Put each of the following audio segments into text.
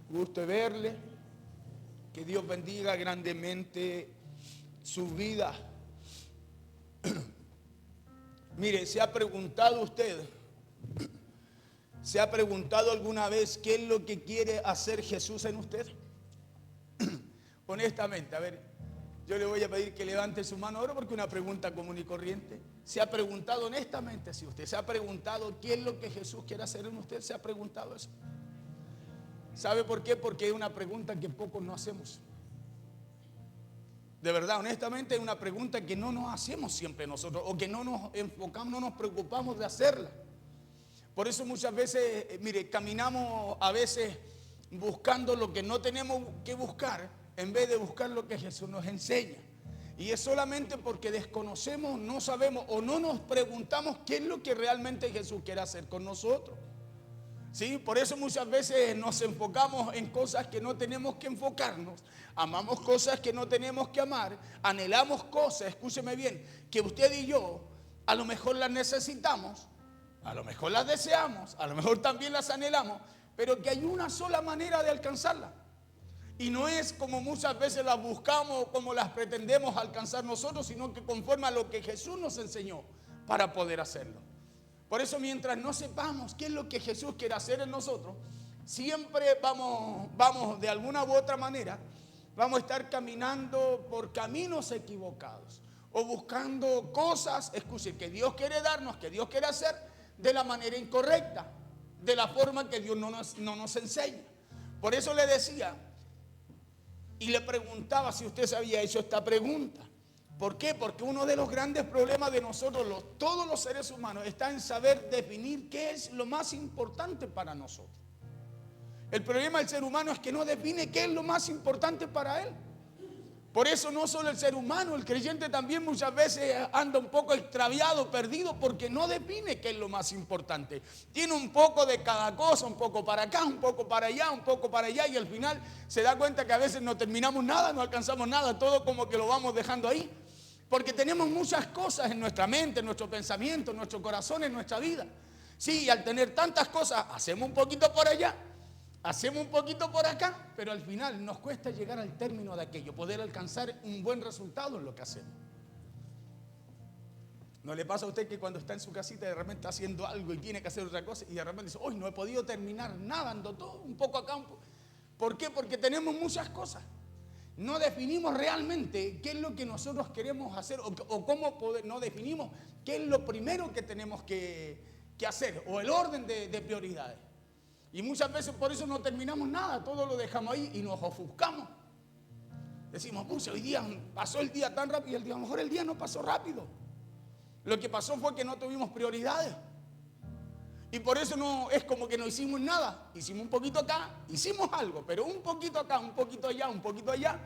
Gusto de verle. Que Dios bendiga grandemente su vida. Mire, ¿se ha preguntado usted? ¿Se ha preguntado alguna vez qué es lo que quiere hacer Jesús en usted? Honestamente, a ver, yo le voy a pedir que levante su mano ahora porque es una pregunta común y corriente. ¿Se ha preguntado honestamente si usted se ha preguntado qué es lo que Jesús quiere hacer en usted? ¿Se ha preguntado eso? ¿Sabe por qué? Porque es una pregunta que pocos no hacemos. De verdad, honestamente, es una pregunta que no nos hacemos siempre nosotros, o que no nos enfocamos, no nos preocupamos de hacerla. Por eso muchas veces, mire, caminamos a veces buscando lo que no tenemos que buscar, en vez de buscar lo que Jesús nos enseña. Y es solamente porque desconocemos, no sabemos o no nos preguntamos qué es lo que realmente Jesús quiere hacer con nosotros. ¿Sí? Por eso muchas veces nos enfocamos en cosas que no tenemos que enfocarnos, amamos cosas que no tenemos que amar, anhelamos cosas, escúcheme bien, que usted y yo a lo mejor las necesitamos, a lo mejor las deseamos, a lo mejor también las anhelamos, pero que hay una sola manera de alcanzarlas. Y no es como muchas veces las buscamos, como las pretendemos alcanzar nosotros, sino que conforme a lo que Jesús nos enseñó para poder hacerlo. Por eso mientras no sepamos qué es lo que Jesús quiere hacer en nosotros, siempre vamos de alguna u otra manera, vamos a estar caminando por caminos equivocados o buscando cosas, escuche, que Dios quiere darnos, que Dios quiere hacer de la manera incorrecta, de la forma que Dios no nos enseña. Por eso le decía y le preguntaba si usted se había hecho esta pregunta. ¿Por qué? Porque uno de los grandes problemas de nosotros, todos los seres humanos, está en saber definir qué es lo más importante para nosotros. El problema del ser humano es que no define qué es lo más importante para él. Por eso no solo el ser humano, el creyente también muchas veces anda un poco extraviado, perdido, porque no define qué es lo más importante. Tiene un poco de cada cosa, un poco para acá, un poco para allá, un poco para allá, y al final se da cuenta que a veces no terminamos nada, no alcanzamos nada, todo como que lo vamos dejando ahí. Porque tenemos muchas cosas en nuestra mente, en nuestro pensamiento, en nuestro corazón, en nuestra vida. Sí, y al tener tantas cosas, hacemos un poquito por allá, hacemos un poquito por acá, pero al final nos cuesta llegar al término de aquello, poder alcanzar un buen resultado en lo que hacemos. ¿No le pasa a usted que cuando está en su casita de repente está haciendo algo y tiene que hacer otra cosa y de repente dice, hoy no he podido terminar nada, ando todo un poco acá, un poco? ¿Por qué? Porque tenemos muchas cosas. No definimos realmente qué es lo que nosotros queremos hacer o cómo no definimos qué es lo primero que tenemos que hacer o el orden de prioridades. Y muchas veces por eso no terminamos nada, todo lo dejamos ahí y nos ofuscamos. Decimos, pucha, hoy día pasó el día tan rápido y a lo mejor el día no pasó rápido. Lo que pasó fue que no tuvimos prioridades. Y por eso no es como que no hicimos nada. Hicimos un poquito acá, hicimos algo, pero un poquito acá, un poquito allá, un poquito allá.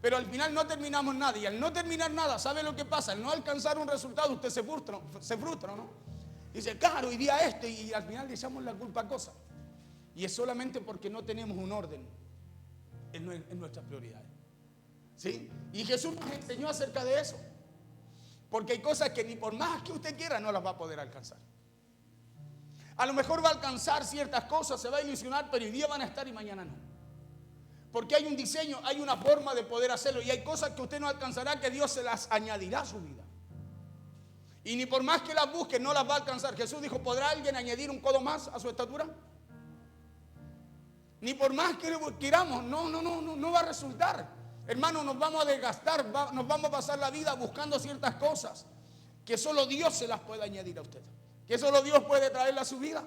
Pero al final no terminamos nada. Y al no terminar nada, ¿sabe lo que pasa? Al no alcanzar un resultado, usted se frustra, ¿no? Dice, claro, hoy día esto, y al final le echamos la culpa a cosas. Y es solamente porque no tenemos un orden en nuestras prioridades. ¿Sí? Y Jesús nos enseñó acerca de eso. Porque hay cosas que ni por más que usted quiera no las va a poder alcanzar. A lo mejor va a alcanzar ciertas cosas, se va a ilusionar, pero hoy día van a estar y mañana no. Porque hay un diseño, hay una forma de poder hacerlo. Y hay cosas que usted no alcanzará, que Dios se las añadirá a su vida. Y ni por más que las busque, no las va a alcanzar. Jesús dijo, ¿podrá alguien añadir un codo más a su estatura? Ni por más que queramos, no va a resultar. Hermano, nos vamos a desgastar, nos vamos a pasar la vida buscando ciertas cosas que solo Dios se las puede añadir a usted. Que solo Dios puede traerle a su vida.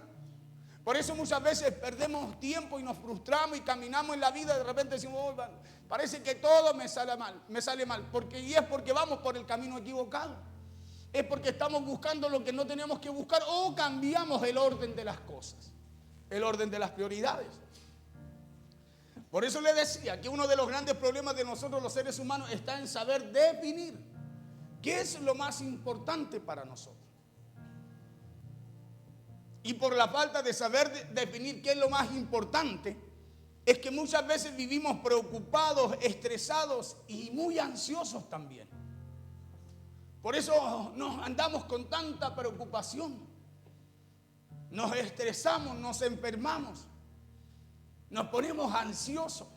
Por eso muchas veces perdemos tiempo y nos frustramos y caminamos en la vida y de repente decimos, oh, parece que todo me sale mal. Y es porque vamos por el camino equivocado. Es porque estamos buscando lo que no tenemos que buscar o cambiamos el orden de las cosas, el orden de las prioridades. Por eso le decía que uno de los grandes problemas de nosotros los seres humanos está en saber definir qué es lo más importante para nosotros. Y por la falta de saber definir qué es lo más importante, es que muchas veces vivimos preocupados, estresados y muy ansiosos también. Por eso nos andamos con tanta preocupación. Nos estresamos, nos enfermamos. nos ponemos ansiosos.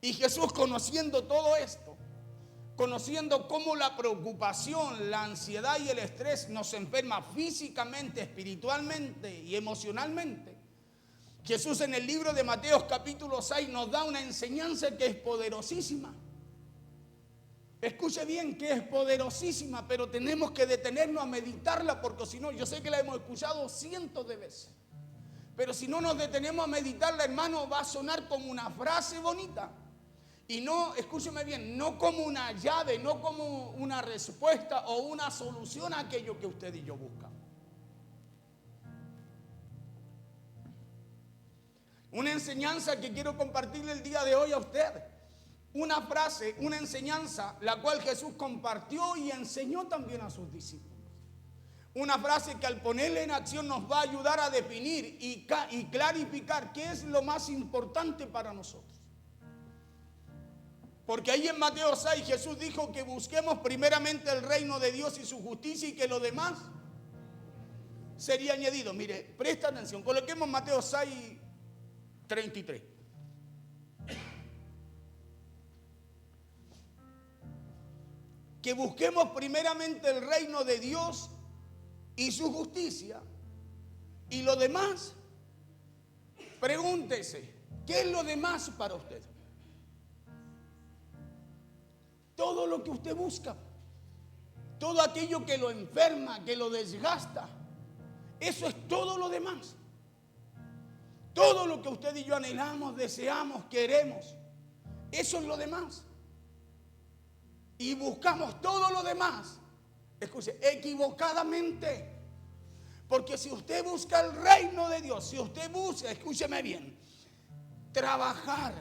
Y Jesús, conociendo todo esto, conociendo cómo la preocupación, la ansiedad y el estrés nos enferma físicamente, espiritualmente y emocionalmente, Jesús en el libro de Mateo capítulo 6 nos da una enseñanza que es poderosísima. Escuche bien, que es poderosísima, pero tenemos que detenernos a meditarla, porque si no, yo sé que la hemos escuchado cientos de veces, pero si no nos detenemos a meditarla, hermano, va a sonar como una frase bonita. Y no, escúcheme bien, no como una llave, no como una respuesta o una solución a aquello que usted y yo buscamos. Una enseñanza que quiero compartirle el día de hoy a usted. Una frase, una enseñanza, la cual Jesús compartió y enseñó también a sus discípulos. Una frase que al ponerla en acción nos va a ayudar a definir y clarificar qué es lo más importante para nosotros. Porque ahí en Mateo 6 Jesús dijo que busquemos primeramente el reino de Dios y su justicia y que lo demás sería añadido. Mire, presta atención, coloquemos Mateo 6, 33. Que busquemos primeramente el reino de Dios y su justicia y lo demás, pregúntese, ¿qué es lo demás para usted? Todo lo que usted busca, todo aquello que lo enferma, que lo desgasta, eso es todo lo demás. Todo lo que usted y yo anhelamos, deseamos, queremos, eso es lo demás. Y buscamos todo lo demás, escuche, equivocadamente. Porque si usted busca el reino de Dios, si usted busca, escúcheme bien, trabajar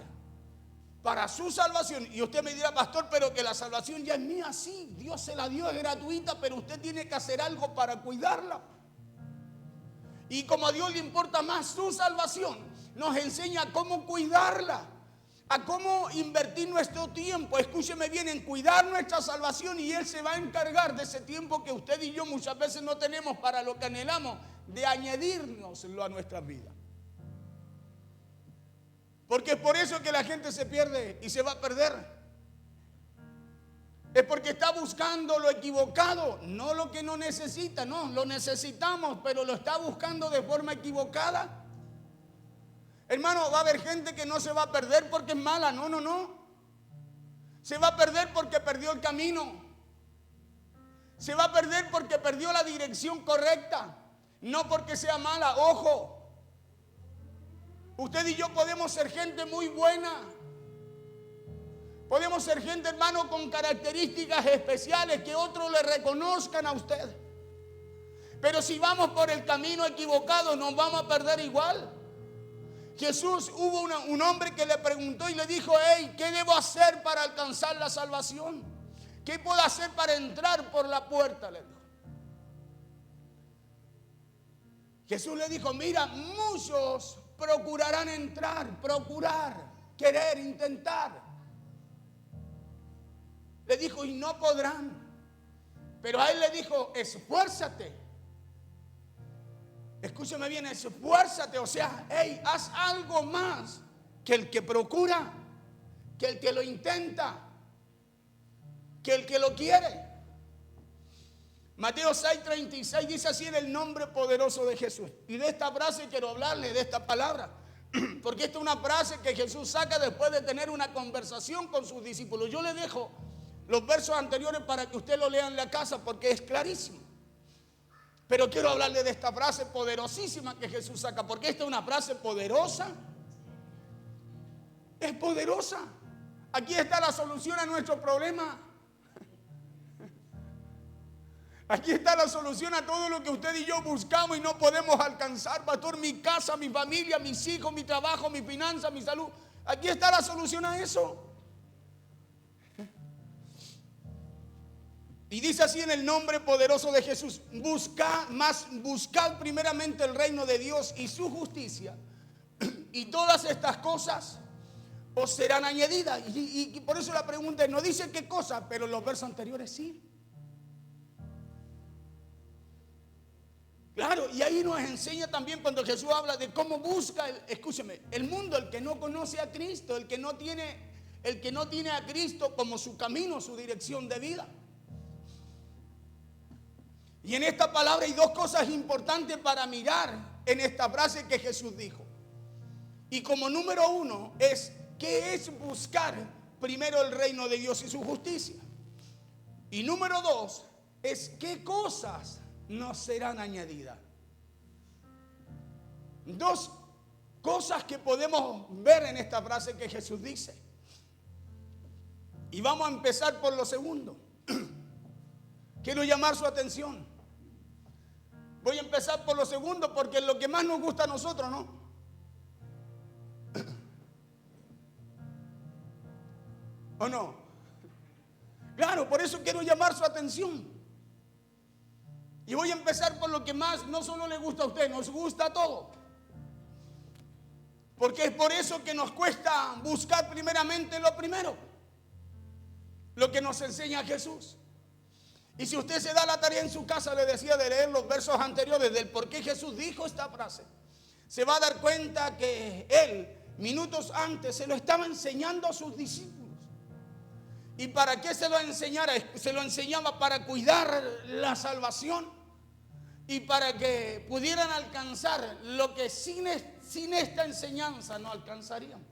para su salvación, y usted me dirá, pastor, pero que la salvación ya es mía, sí, Dios se la dio, es gratuita, pero usted tiene que hacer algo para cuidarla. Y como a Dios le importa más su salvación, nos enseña cómo cuidarla, a cómo invertir nuestro tiempo, escúcheme bien, en cuidar nuestra salvación, y Él se va a encargar de ese tiempo que usted y yo muchas veces no tenemos para lo que anhelamos, de añadírnoslo a nuestras vidas. Porque es por eso que la gente se pierde y se va a perder. Es porque está buscando lo equivocado, no lo que no necesita, no, lo necesitamos, pero lo está buscando de forma equivocada. Hermano, va a haber gente que no se va a perder porque es mala, no. Se va a perder porque perdió el camino. Se va a perder porque perdió la dirección correcta, no porque sea mala, ojo. Usted y yo podemos ser gente muy buena. Podemos ser gente, hermano, con características especiales que otros le reconozcan a usted. Pero si vamos por el camino equivocado, nos vamos a perder igual. Jesús, hubo un hombre que le preguntó y le dijo, hey, ¿qué debo hacer para alcanzar la salvación? ¿Qué puedo hacer para entrar por la puerta? Le dijo. Jesús le dijo, mira, muchos procurarán entrar, querer, intentar. Le dijo, y no podrán. Pero a él le dijo, esfuérzate. Escúchame bien, esfuérzate. O sea, hey, haz algo más que el que procura, que el que lo intenta, que el que lo quiere. Mateo 6:36 dice así en el nombre poderoso de Jesús. Y de esta frase quiero hablarle, de esta palabra. Porque esta es una frase que Jesús saca después de tener una conversación con sus discípulos. Yo le dejo los versos anteriores para que usted lo lea en la casa porque es clarísimo. Pero quiero hablarle de esta frase poderosísima que Jesús saca. Porque esta es una frase poderosa. Es poderosa. Aquí está la solución a nuestro problema. Aquí está la solución a todo lo que usted y yo buscamos y no podemos alcanzar. Pastor, mi casa, mi familia, mis hijos, mi trabajo, mi finanza, mi salud. Aquí está la solución a eso. Y dice así en el nombre poderoso de Jesús, buscad primeramente el reino de Dios y su justicia, y todas estas cosas os serán añadidas. Y por eso la pregunta es, no dice qué cosa, pero los versos anteriores sí. Claro, y ahí nos enseña también cuando Jesús habla de cómo busca, escúcheme, el mundo, el que no conoce a Cristo, el que no tiene a Cristo como su camino, su dirección de vida. Y en esta palabra hay dos cosas importantes para mirar en esta frase que Jesús dijo. Y como número uno es, ¿qué es buscar primero el reino de Dios y su justicia? Y número dos es, ¿qué cosas nos serán añadidas? Dos cosas que podemos ver en esta frase que Jesús dice. Y vamos a empezar por lo segundo. Quiero llamar su atención. Voy a empezar por lo segundo porque es lo que más nos gusta a nosotros, ¿no? ¿O no? Claro, por eso quiero llamar su atención. Y voy a empezar por lo que más no solo le gusta a usted, nos gusta a todos. Porque es por eso que nos cuesta buscar primeramente lo primero, lo que nos enseña Jesús. Y si usted se da la tarea en su casa, le decía, de leer los versos anteriores del por qué Jesús dijo esta frase, se va a dar cuenta que él, minutos antes, se lo estaba enseñando a sus discípulos. ¿Y para qué se lo enseñara? Se lo enseñaba para cuidar la salvación y para que pudieran alcanzar lo que sin esta enseñanza no alcanzarían.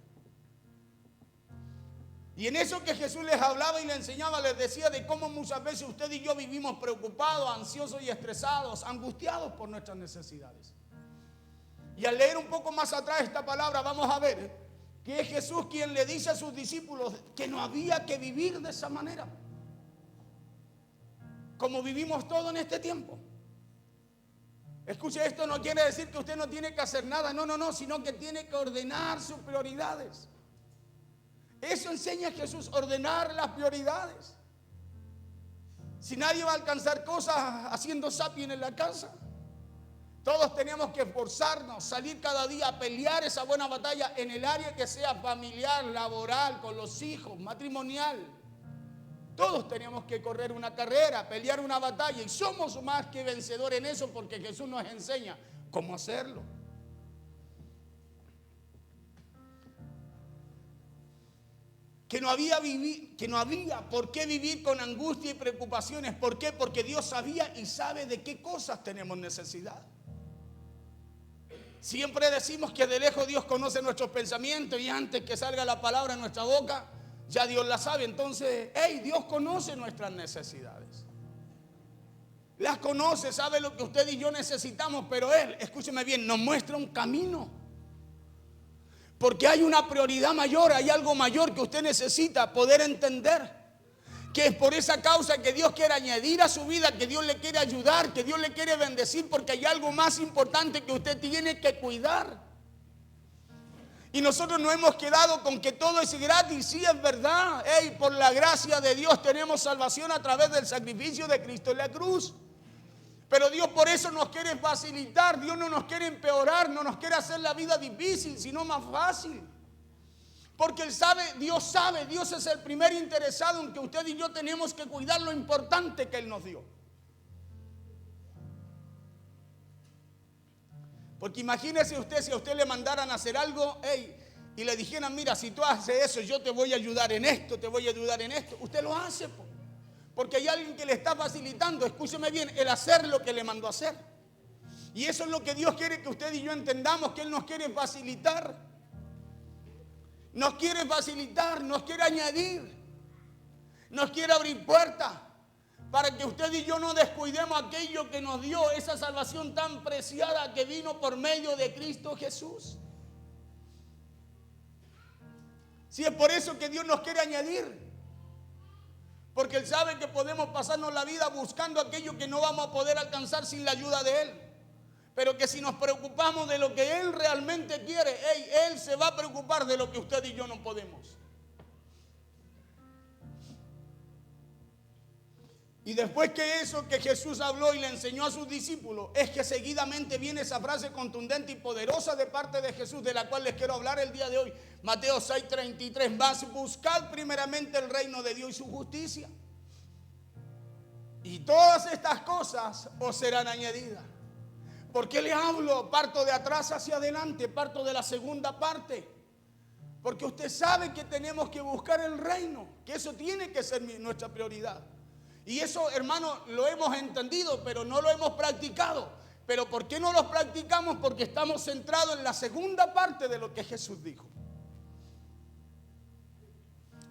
Y en eso que Jesús les hablaba y les enseñaba, les decía de cómo muchas veces usted y yo vivimos preocupados, ansiosos y estresados, angustiados por nuestras necesidades. Y al leer un poco más atrás esta palabra vamos a ver que es Jesús quien le dice a sus discípulos que no había que vivir de esa manera, como vivimos todos en este tiempo. Escuche, esto no quiere decir que usted no tiene que hacer nada, no, sino que tiene que ordenar sus prioridades. Eso enseña Jesús, ordenar las prioridades. Si nadie va a alcanzar cosas haciendo zapping en la casa, todos tenemos que esforzarnos, salir cada día a pelear esa buena batalla en el área que sea familiar, laboral, con los hijos, matrimonial. Todos tenemos que correr una carrera, pelear una batalla, y somos más que vencedores en eso porque Jesús nos enseña cómo hacerlo. Que no había por qué vivir con angustia y preocupaciones. ¿Por qué? Porque Dios sabía y sabe de qué cosas tenemos necesidad. Siempre decimos que de lejos Dios conoce nuestros pensamientos y antes que salga la palabra en nuestra boca, ya Dios la sabe. Entonces, Dios conoce nuestras necesidades. Las conoce, sabe lo que usted y yo necesitamos, pero Él, escúcheme bien, nos muestra un camino. Porque hay una prioridad mayor, hay algo mayor que usted necesita poder entender. Que es por esa causa que Dios quiere añadir a su vida, que Dios le quiere ayudar, que Dios le quiere bendecir, porque hay algo más importante que usted tiene que cuidar. Y nosotros nos hemos quedado con que todo es gratis, sí es verdad. Por la gracia de Dios tenemos salvación a través del sacrificio de Cristo en la cruz. Pero Dios por eso nos quiere facilitar, Dios no nos quiere empeorar, no nos quiere hacer la vida difícil, sino más fácil. Porque Dios es el primer interesado en que usted y yo tenemos que cuidar lo importante que Él nos dio. Porque imagínese usted si a usted le mandaran a hacer algo, y le dijeran, mira, si tú haces eso, yo te voy a ayudar en esto, te voy a ayudar en esto. Usted lo hace, porque hay alguien que le está facilitando, escúcheme bien, el hacer lo que le mandó a hacer. Y eso es lo que Dios quiere que usted y yo entendamos, que Él nos quiere facilitar. Nos quiere facilitar, nos quiere añadir, nos quiere abrir puertas para que usted y yo no descuidemos aquello que nos dio, esa salvación tan preciada que vino por medio de Cristo Jesús. Si es por eso que Dios nos quiere añadir, porque Él sabe que podemos pasarnos la vida buscando aquello que no vamos a poder alcanzar sin la ayuda de Él. Pero que si nos preocupamos de lo que Él realmente quiere, Él se va a preocupar de lo que usted y yo no podemos. Y después que eso que Jesús habló y le enseñó a sus discípulos, es que seguidamente viene esa frase contundente y poderosa de parte de Jesús, de la cual les quiero hablar el día de hoy. Mateo 6:33, más buscad primeramente el reino de Dios y su justicia, y todas estas cosas os serán añadidas. ¿Por qué le hablo? Parto de atrás hacia adelante, parto de la segunda parte. Porque usted sabe que tenemos que buscar el reino, que eso tiene que ser nuestra prioridad. Y eso, hermano, lo hemos entendido, pero no lo hemos practicado. ¿Pero por qué no lo practicamos? Porque estamos centrados en la segunda parte de lo que Jesús dijo.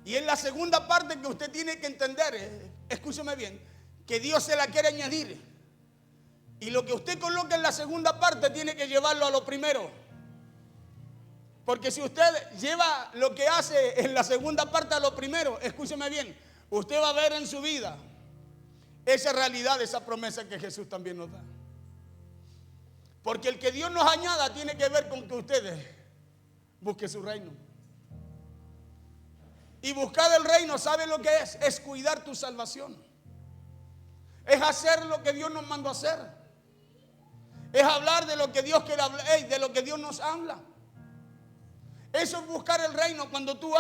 Y en la segunda parte que usted tiene que entender, escúcheme bien, que Dios se la quiere añadir. Y lo que usted coloca en la segunda parte tiene que llevarlo a lo primero. Porque si usted lleva lo que hace en la segunda parte a lo primero, escúcheme bien, usted va a ver en su vida esa realidad, esa promesa que Jesús también nos da. Porque el que Dios nos añada tiene que ver con que ustedes busquen su reino. Y buscar el reino, ¿sabe lo que es? Es cuidar tu salvación. Es hacer lo que Dios nos mandó a hacer. Es hablar de lo que Dios quiere hablar, de lo que Dios nos habla. Eso es buscar el reino. Cuando tú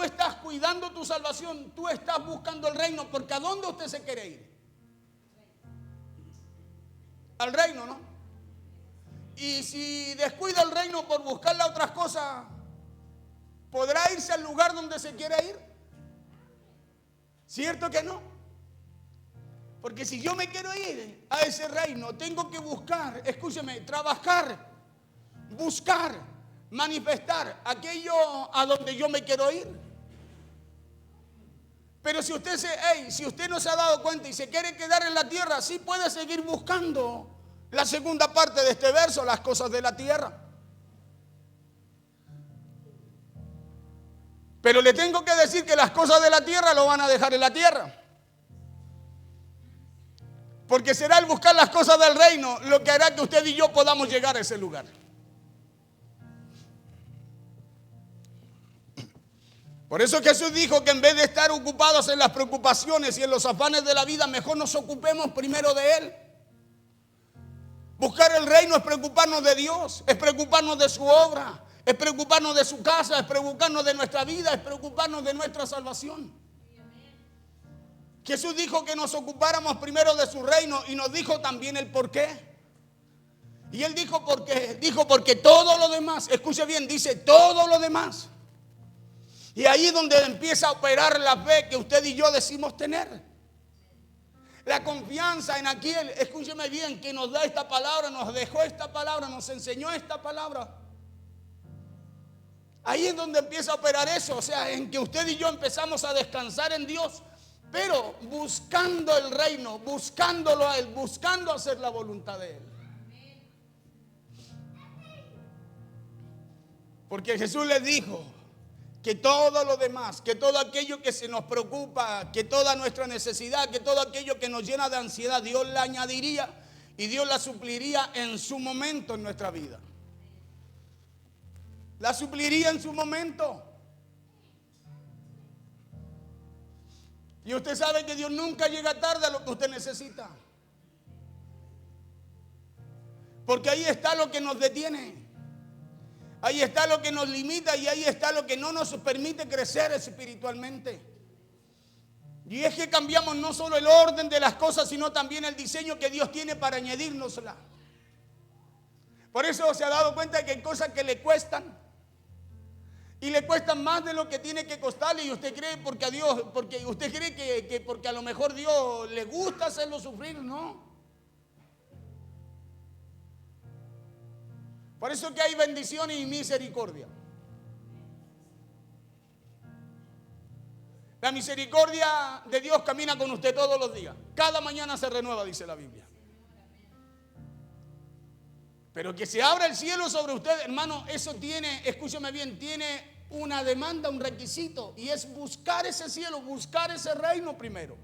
estás cuidando tu salvación, tú estás buscando el reino. Porque ¿a dónde usted se quiere ir? Al reino, ¿no? Y si descuida el reino por buscar las otras cosas, ¿podrá irse al lugar donde se quiere ir? ¿Cierto que no? Porque si yo me quiero ir a ese reino, tengo que buscar, escúcheme, trabajar, buscar, manifestar aquello a donde yo me quiero ir. Pero si usted no se ha dado cuenta y se quiere quedar en la tierra, sí puede seguir buscando la segunda parte de este verso, las cosas de la tierra. Pero le tengo que decir que las cosas de la tierra lo van a dejar en la tierra. Porque será el buscar las cosas del reino lo que hará que usted y yo podamos llegar a ese lugar. Por eso Jesús dijo que en vez de estar ocupados en las preocupaciones y en los afanes de la vida, mejor nos ocupemos primero de Él. Buscar el reino es preocuparnos de Dios, es preocuparnos de su obra, es preocuparnos de su casa, es preocuparnos de nuestra vida, es preocuparnos de nuestra salvación. Jesús dijo que nos ocupáramos primero de su reino y nos dijo también el por qué. Y Él dijo porque todo lo demás, escuche bien, dice todo lo demás. Y ahí es donde empieza a operar la fe que usted y yo decimos tener. La confianza en aquel, escúcheme bien, que nos da esta palabra, nos dejó esta palabra, nos enseñó esta palabra. Ahí es donde empieza a operar eso, o sea, en que usted y yo empezamos a descansar en Dios, pero buscando el reino, buscándolo a Él, buscando hacer la voluntad de Él. Porque Jesús les dijo que todo lo demás, que todo aquello que se nos preocupa, que toda nuestra necesidad, que todo aquello que nos llena de ansiedad, Dios la añadiría y Dios la supliría en su momento en nuestra vida. La supliría en su momento. Y usted sabe que Dios nunca llega tarde a lo que usted necesita. Porque ahí está lo que nos detiene. Ahí está lo que nos limita y ahí está lo que no nos permite crecer espiritualmente. Y es que cambiamos no solo el orden de las cosas, sino también el diseño que Dios tiene para añadírnosla. Por eso se ha dado cuenta que hay cosas que le cuestan. Y le cuestan más de lo que tiene que costarle. Y usted cree porque usted cree que porque a lo mejor Dios le gusta hacerlo sufrir, no. Por eso que hay bendición y misericordia. La misericordia de Dios camina con usted todos los días. Cada mañana se renueva, dice la Biblia. Pero que se abra el cielo sobre usted, hermano, eso tiene, escúchame bien, tiene una demanda, un requisito. Y es buscar ese cielo, buscar ese reino primero.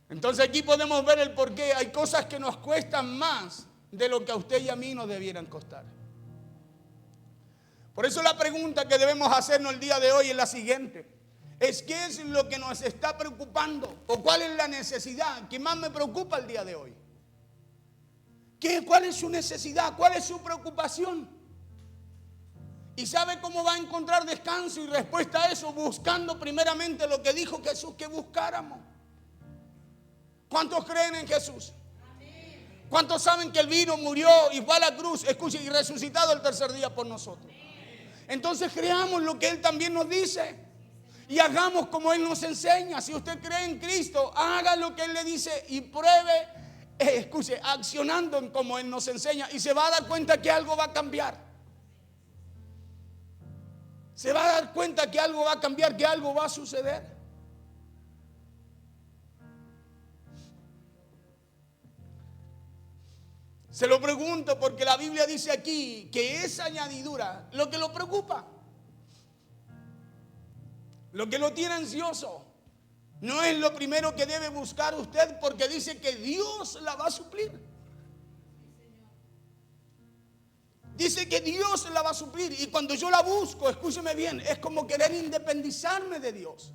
Entonces aquí podemos ver el porqué. Hay cosas que nos cuestan más de lo que a usted y a mí nos debieran costar. Por eso la pregunta que debemos hacernos el día de hoy es la siguiente. ¿Qué es lo que nos está preocupando? ¿O cuál es la necesidad que más me preocupa el día de hoy? ¿Cuál es su necesidad? ¿Cuál es su preocupación? ¿Y sabe cómo va a encontrar descanso y respuesta a eso? Buscando primeramente lo que dijo Jesús que buscáramos. ¿Cuántos creen en Jesús? ¿Cuántos saben que Él vino, murió y fue a la cruz, escuche, y resucitado el tercer día por nosotros? Entonces creamos lo que Él también nos dice y hagamos como Él nos enseña. Si usted cree en Cristo, haga lo que Él le dice y pruebe, escuche, accionando en como Él nos enseña, y se va a dar cuenta que algo va a cambiar. Se va a dar cuenta que algo va a cambiar, que algo va a suceder. Se lo pregunto porque la Biblia dice aquí que esa añadidura, lo que lo preocupa, lo que lo tiene ansioso, no es lo primero que debe buscar usted, porque dice que Dios la va a suplir. Dice que Dios la va a suplir, y cuando yo la busco, escúcheme bien, es como querer independizarme de Dios.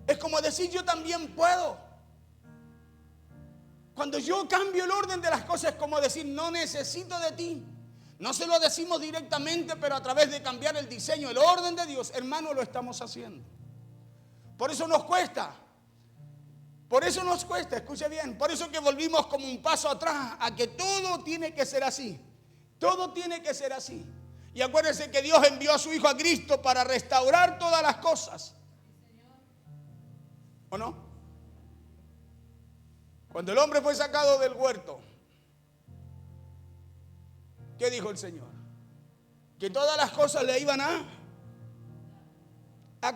Es como decir, yo también puedo. Cuando yo cambio el orden de las cosas, es como decir, no necesito de ti. No se lo decimos directamente, pero a través de cambiar el diseño, el orden de Dios, hermano, lo estamos haciendo. Por eso nos cuesta. Por eso nos cuesta, escuche bien. Por eso que volvimos como un paso atrás a que todo tiene que ser así. Todo tiene que ser así. Y acuérdense que Dios envió a su Hijo a Cristo para restaurar todas las cosas. ¿O no? Cuando el hombre fue sacado del huerto, ¿qué dijo el Señor? Que todas las cosas le iban a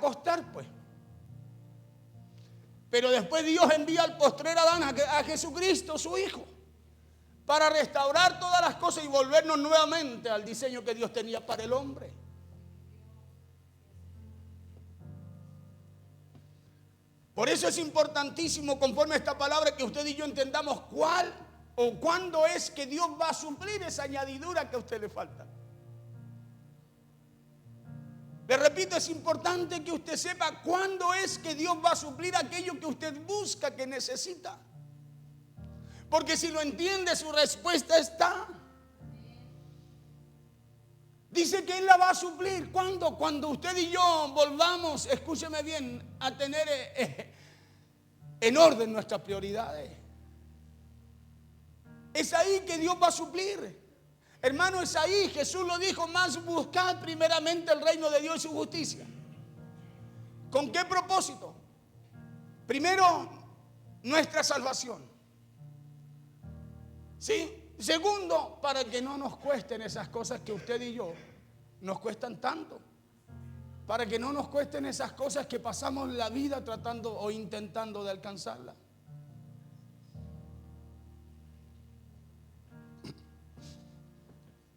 costar, pues. Pero después Dios envía al postrer Adán a Jesucristo, su Hijo, para restaurar todas las cosas y volvernos nuevamente al diseño que Dios tenía para el hombre. Por eso es importantísimo, conforme a esta palabra, que usted y yo entendamos cuál o cuándo es que Dios va a suplir esa añadidura que a usted le falta. Le repito, es importante que usted sepa cuándo es que Dios va a suplir aquello que usted busca, que necesita. Porque si lo entiende, su respuesta está. Dice que Él la va a suplir. ¿Cuándo? Cuando usted y yo volvamos, escúcheme bien, a tener en orden nuestras prioridades. Es ahí que Dios va a suplir. Hermano, es ahí. Jesús lo dijo, más buscad primeramente el reino de Dios y su justicia. ¿Con qué propósito? Primero, nuestra salvación. ¿Sí? Segundo, para que no nos cuesten esas cosas que usted y yo nos cuestan tanto. Para que no nos cuesten esas cosas que pasamos la vida tratando o intentando de alcanzarlas.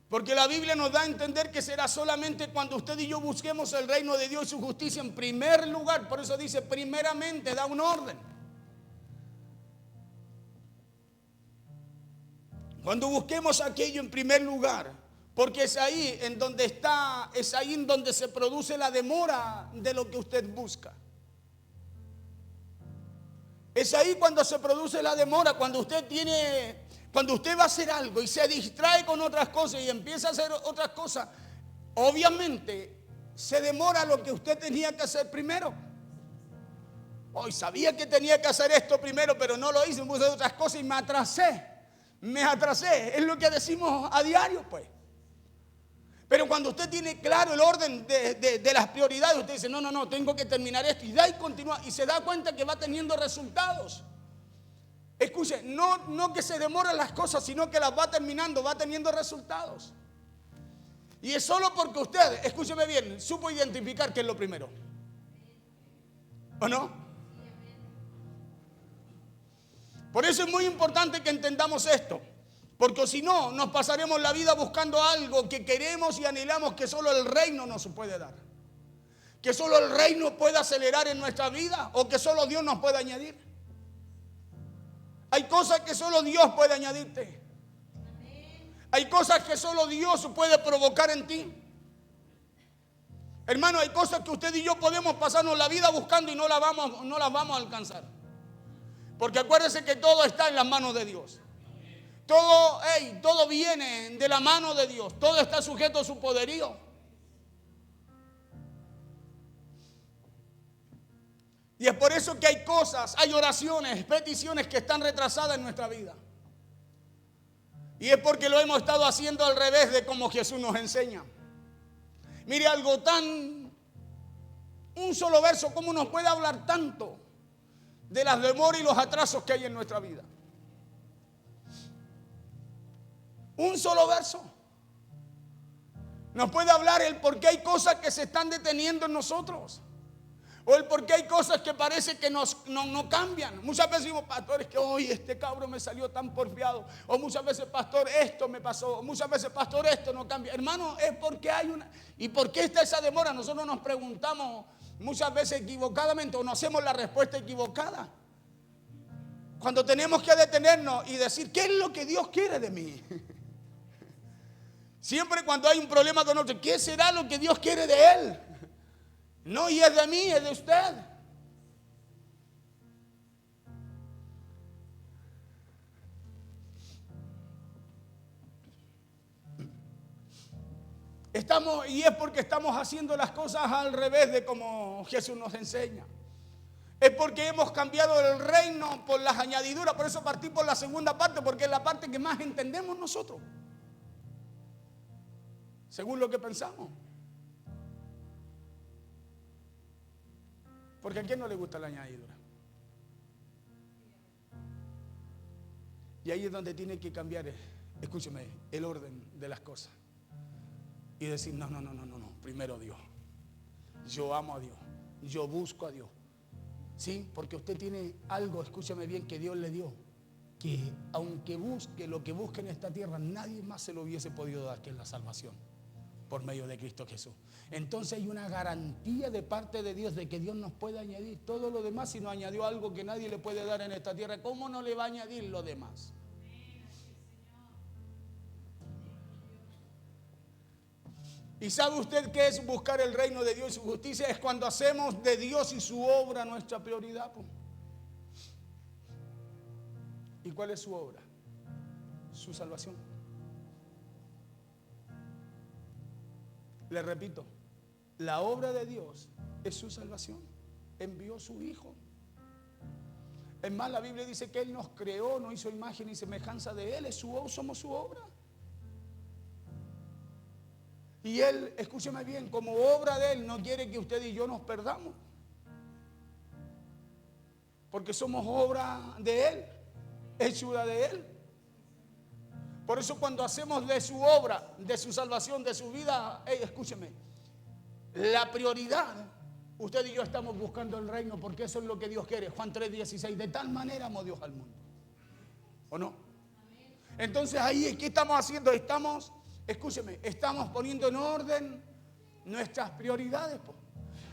Porque la Biblia nos da a entender que será solamente cuando usted y yo busquemos el reino de Dios y su justicia en primer lugar. Por eso dice primeramente, da un orden. Cuando busquemos aquello en primer lugar, porque es ahí en donde está, es ahí en donde se produce la demora de lo que usted busca. Es ahí cuando se produce la demora, cuando usted va a hacer algo y se distrae con otras cosas y empieza a hacer otras cosas, obviamente se demora lo que usted tenía que hacer primero. Hoy sabía que tenía que hacer esto primero, pero no lo hice, me puse otras cosas y me atrasé. Es lo que decimos a diario, pues. Pero cuando usted tiene claro el orden de las prioridades, usted dice, no, tengo que terminar esto, y da y continúa, y se da cuenta que va teniendo resultados. Escuche, no que se demoran las cosas, sino que las va terminando, va teniendo resultados. Y es solo porque usted, escúcheme bien, supo identificar qué es lo primero. ¿O no? Por eso es muy importante que entendamos esto, porque si no, nos pasaremos la vida buscando algo que queremos y anhelamos que solo el reino nos puede dar, que solo el reino puede acelerar en nuestra vida o que solo Dios nos puede añadir. Hay cosas que solo Dios puede añadirte. Hay cosas que solo Dios puede provocar en ti. Hermano, hay cosas que usted y yo podemos pasarnos la vida buscando y no las vamos a alcanzar. Porque acuérdese que todo está en las manos de Dios. Todo viene de la mano de Dios. Todo está sujeto a su poderío. Y es por eso que hay cosas, hay oraciones, peticiones que están retrasadas en nuestra vida. Y es porque lo hemos estado haciendo al revés de como Jesús nos enseña. Mire, algo tan, un solo verso, ¿cómo nos puede hablar tanto de las demoras y los atrasos que hay en nuestra vida? Un solo verso nos puede hablar el por qué hay cosas que se están deteniendo en nosotros, o el por qué hay cosas que parece que no cambian. Muchas veces decimos, pastor, es que hoy este cabro me salió tan porfiado, o muchas veces, pastor, esto me pasó, o muchas veces, pastor, esto no cambia. Hermano, es porque hay una. ¿Y por qué está esa demora? Nosotros nos preguntamos muchas veces equivocadamente, o nos hacemos la respuesta equivocada, cuando tenemos que detenernos y decir, ¿qué es lo que Dios quiere de mí? Siempre cuando hay un problema con otro, ¿qué será lo que Dios quiere de él? No, y es de mí, es de usted. Y es porque estamos haciendo las cosas al revés de como Jesús nos enseña. Es porque hemos cambiado el reino por las añadiduras. Por eso partí por la segunda parte, porque es la parte que más entendemos nosotros, según lo que pensamos. Porque ¿a quién no le gusta la añadidura? Y ahí es donde tiene que cambiar, escúcheme, el orden de las cosas. Y decir, no, primero Dios. Yo amo a Dios, yo busco a Dios. ¿Sí? Porque usted tiene algo, escúchame bien, que Dios le dio, que aunque busque lo que busque en esta tierra, nadie más se lo hubiese podido dar, que es la salvación por medio de Cristo Jesús. Entonces hay una garantía de parte de Dios de que Dios nos puede añadir todo lo demás. Si nos añadió algo que nadie le puede dar en esta tierra, ¿cómo no le va a añadir lo demás? ¿Y sabe usted qué es buscar el reino de Dios y su justicia? Es cuando hacemos de Dios y su obra nuestra prioridad. ¿Y cuál es su obra? Su salvación. Le repito, la obra de Dios es su salvación. Envió su Hijo. Es más, la Biblia dice que Él nos creó, nos hizo imagen y semejanza de Él. Somos su obra. Y Él, escúcheme bien, como obra de Él, no quiere que usted y yo nos perdamos. Porque somos obra de Él, hechura de Él. Por eso cuando hacemos de su obra, de su salvación, de su vida, escúcheme, la prioridad, usted y yo estamos buscando el reino porque eso es lo que Dios quiere. Juan 3:16, de tal manera amó Dios al mundo. ¿O no? Entonces ahí, ¿qué estamos haciendo? Escúcheme, estamos poniendo en orden nuestras prioridades.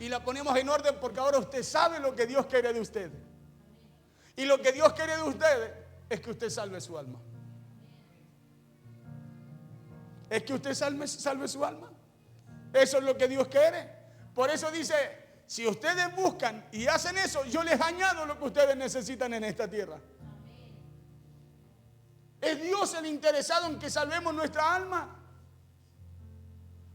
Y la ponemos en orden porque ahora usted sabe lo que Dios quiere de usted. Y lo que Dios quiere de usted es que usted salve su alma. Es que usted salve su alma. Eso es lo que Dios quiere. Por eso dice, si ustedes buscan y hacen eso, yo les añado lo que ustedes necesitan en esta tierra. Es Dios el interesado en que salvemos nuestra alma.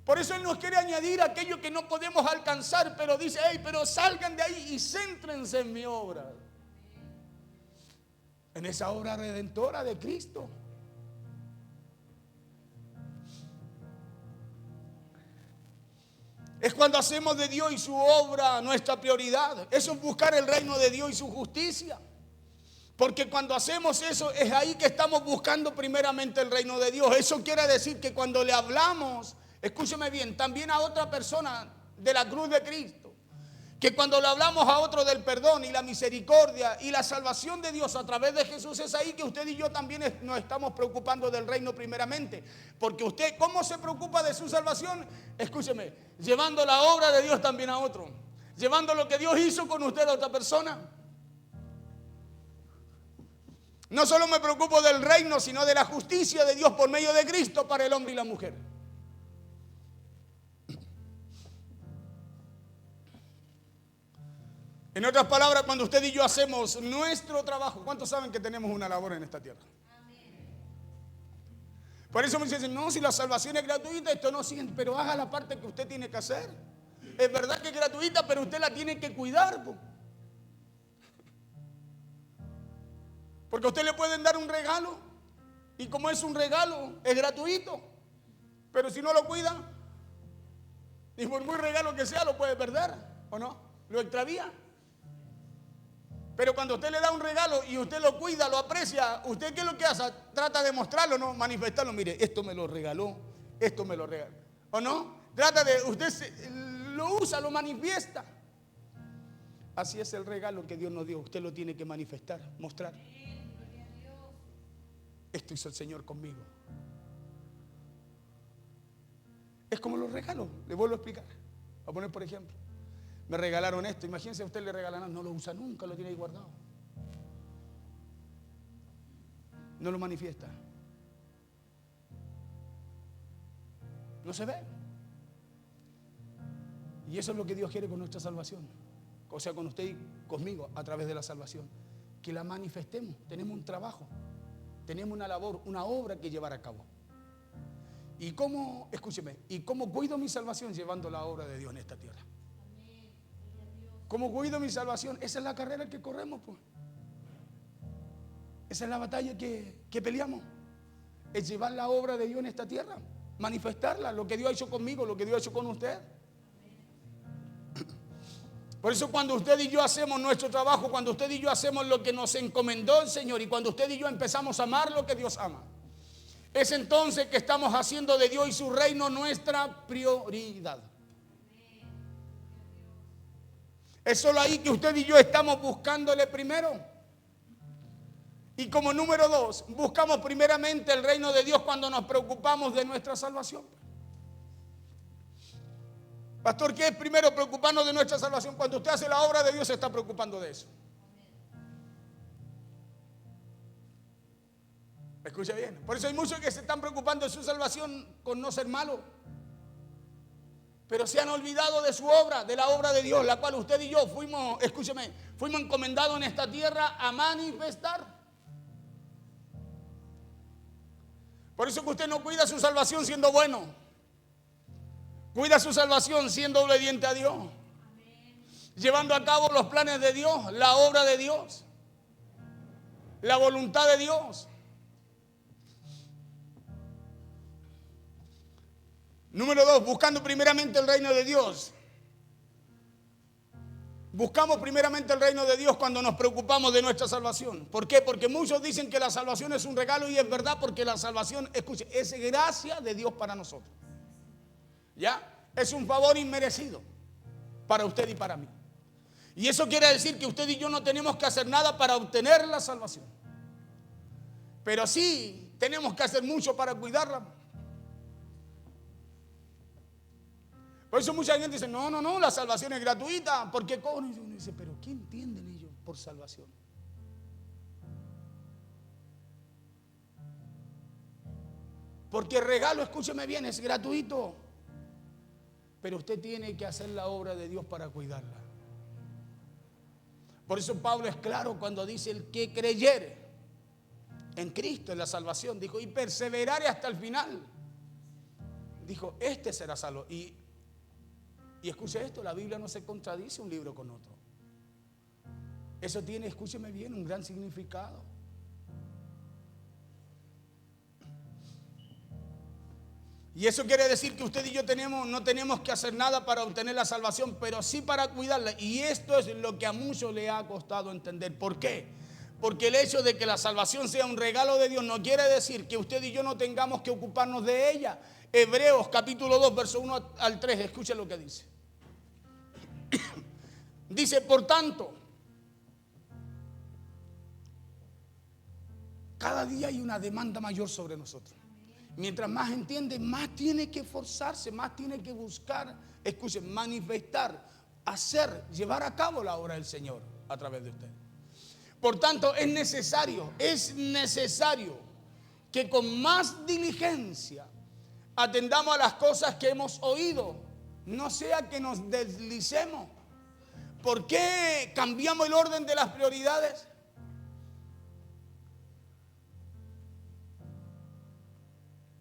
Por eso Él nos quiere añadir aquello que no podemos alcanzar, pero dice, pero salgan de ahí y céntrense en mi obra. En esa obra redentora de Cristo. Es cuando hacemos de Dios y su obra nuestra prioridad. Eso es buscar el reino de Dios y su justicia. Porque cuando hacemos eso, es ahí que estamos buscando primeramente el reino de Dios. Eso quiere decir que cuando le hablamos, escúcheme bien, también a otra persona de la cruz de Cristo, que cuando le hablamos a otro del perdón y la misericordia y la salvación de Dios a través de Jesús, es ahí que usted y yo también nos estamos preocupando del reino primeramente. Porque usted, ¿cómo se preocupa de su salvación? Escúcheme, llevando la obra de Dios también a otro, llevando lo que Dios hizo con usted a otra persona. No solo me preocupo del reino, sino de la justicia de Dios por medio de Cristo para el hombre y la mujer. En otras palabras, cuando usted y yo hacemos nuestro trabajo, ¿cuántos saben que tenemos una labor en esta tierra? Por eso me dicen, no, si la salvación es gratuita, esto no sigue, pero haga la parte que usted tiene que hacer. Es verdad que es gratuita, pero usted la tiene que cuidar. Porque a usted le pueden dar un regalo y como es un regalo, es gratuito. Pero si no lo cuida, y por muy regalo que sea, lo puede perder, ¿o no? Lo extravía. Pero cuando usted le da un regalo y usted lo cuida, lo aprecia, ¿usted qué es lo que hace? Trata de mostrarlo, ¿no? Manifestarlo. Mire, esto me lo regaló, esto me lo regaló. ¿O no? Trata de, lo usa, lo manifiesta. Así es el regalo que Dios nos dio. Usted lo tiene que manifestar, mostrar. Esto hizo el Señor conmigo. Es como los regalos. Le vuelvo a explicar. Voy a poner por ejemplo. Me regalaron esto. Imagínense a usted le regalan, no lo usa nunca, lo tiene ahí guardado. No lo manifiesta. No se ve. Y eso es lo que Dios quiere con nuestra salvación. O sea, con usted y conmigo a través de la salvación. Que la manifestemos. Tenemos un trabajo. Tenemos una labor, una obra que llevar a cabo. ¿Y cómo, escúcheme, y cómo cuido mi salvación llevando la obra de Dios en esta tierra? ¿Cómo cuido mi salvación? Esa es la carrera que corremos, pues. Esa es la batalla que peleamos. Es llevar la obra de Dios en esta tierra. Manifestarla, lo que Dios ha hecho conmigo, lo que Dios ha hecho con usted. Por eso cuando usted y yo hacemos nuestro trabajo, cuando usted y yo hacemos lo que nos encomendó el Señor y cuando usted y yo empezamos a amar lo que Dios ama, es entonces que estamos haciendo de Dios y su reino nuestra prioridad. Es solo ahí que usted y yo estamos buscándole primero. Y como número 2, buscamos primeramente el reino de Dios cuando nos preocupamos de nuestra salvación. Pastor, ¿qué es primero preocuparnos de nuestra salvación? Cuando usted hace la obra de Dios se está preocupando de eso. ¿Me escucha bien? Por eso hay muchos que se están preocupando de su salvación con no ser malos. Pero se han olvidado de su obra, de la obra de Dios, la cual usted y yo fuimos, escúcheme, fuimos encomendados en esta tierra a manifestar. Por eso que usted no cuida su salvación siendo bueno. Cuida su salvación siendo obediente a Dios. Llevando a cabo los planes de Dios, la obra de Dios, la voluntad de Dios. Número 2, buscando primeramente el reino de Dios. Buscamos primeramente el reino de Dios cuando nos preocupamos de nuestra salvación. ¿Por qué? Porque muchos dicen que la salvación es un regalo y es verdad porque la salvación, escuche, es gracia de Dios para nosotros. ¿Ya? Es un favor inmerecido para usted y para mí. Y eso quiere decir que usted y yo no tenemos que hacer nada para obtener la salvación. Pero sí tenemos que hacer mucho para cuidarla. Por eso mucha gente dice, no, la salvación es gratuita. ¿Por qué cobran? Y uno dice, pero ¿qué entienden ellos por salvación? Porque el regalo, escúcheme bien, es gratuito. Pero usted tiene que hacer la obra de Dios para cuidarla. Por eso Pablo es claro cuando dice, el que creyere en Cristo, en la salvación, dijo, y perseverare hasta el final. Dijo, este será salvo. Y escuche esto, la Biblia no se contradice un libro con otro. Eso tiene, escúcheme bien, un gran significado. Y eso quiere decir que usted y yo no tenemos que hacer nada para obtener la salvación, pero sí para cuidarla. Y esto es lo que a muchos le ha costado entender. ¿Por qué? Porque el hecho de que la salvación sea un regalo de Dios no quiere decir que usted y yo no tengamos que ocuparnos de ella. Hebreos capítulo 2, verso 1 al 3, escuche lo que dice. Dice, por tanto, cada día hay una demanda mayor sobre nosotros. Mientras más entiende, más tiene que esforzarse, más tiene que buscar, escuchen, manifestar, hacer, llevar a cabo la obra del Señor a través de usted. Por tanto, es necesario que con más diligencia atendamos a las cosas que hemos oído, no sea que nos deslicemos. ¿Por qué cambiamos el orden de las prioridades?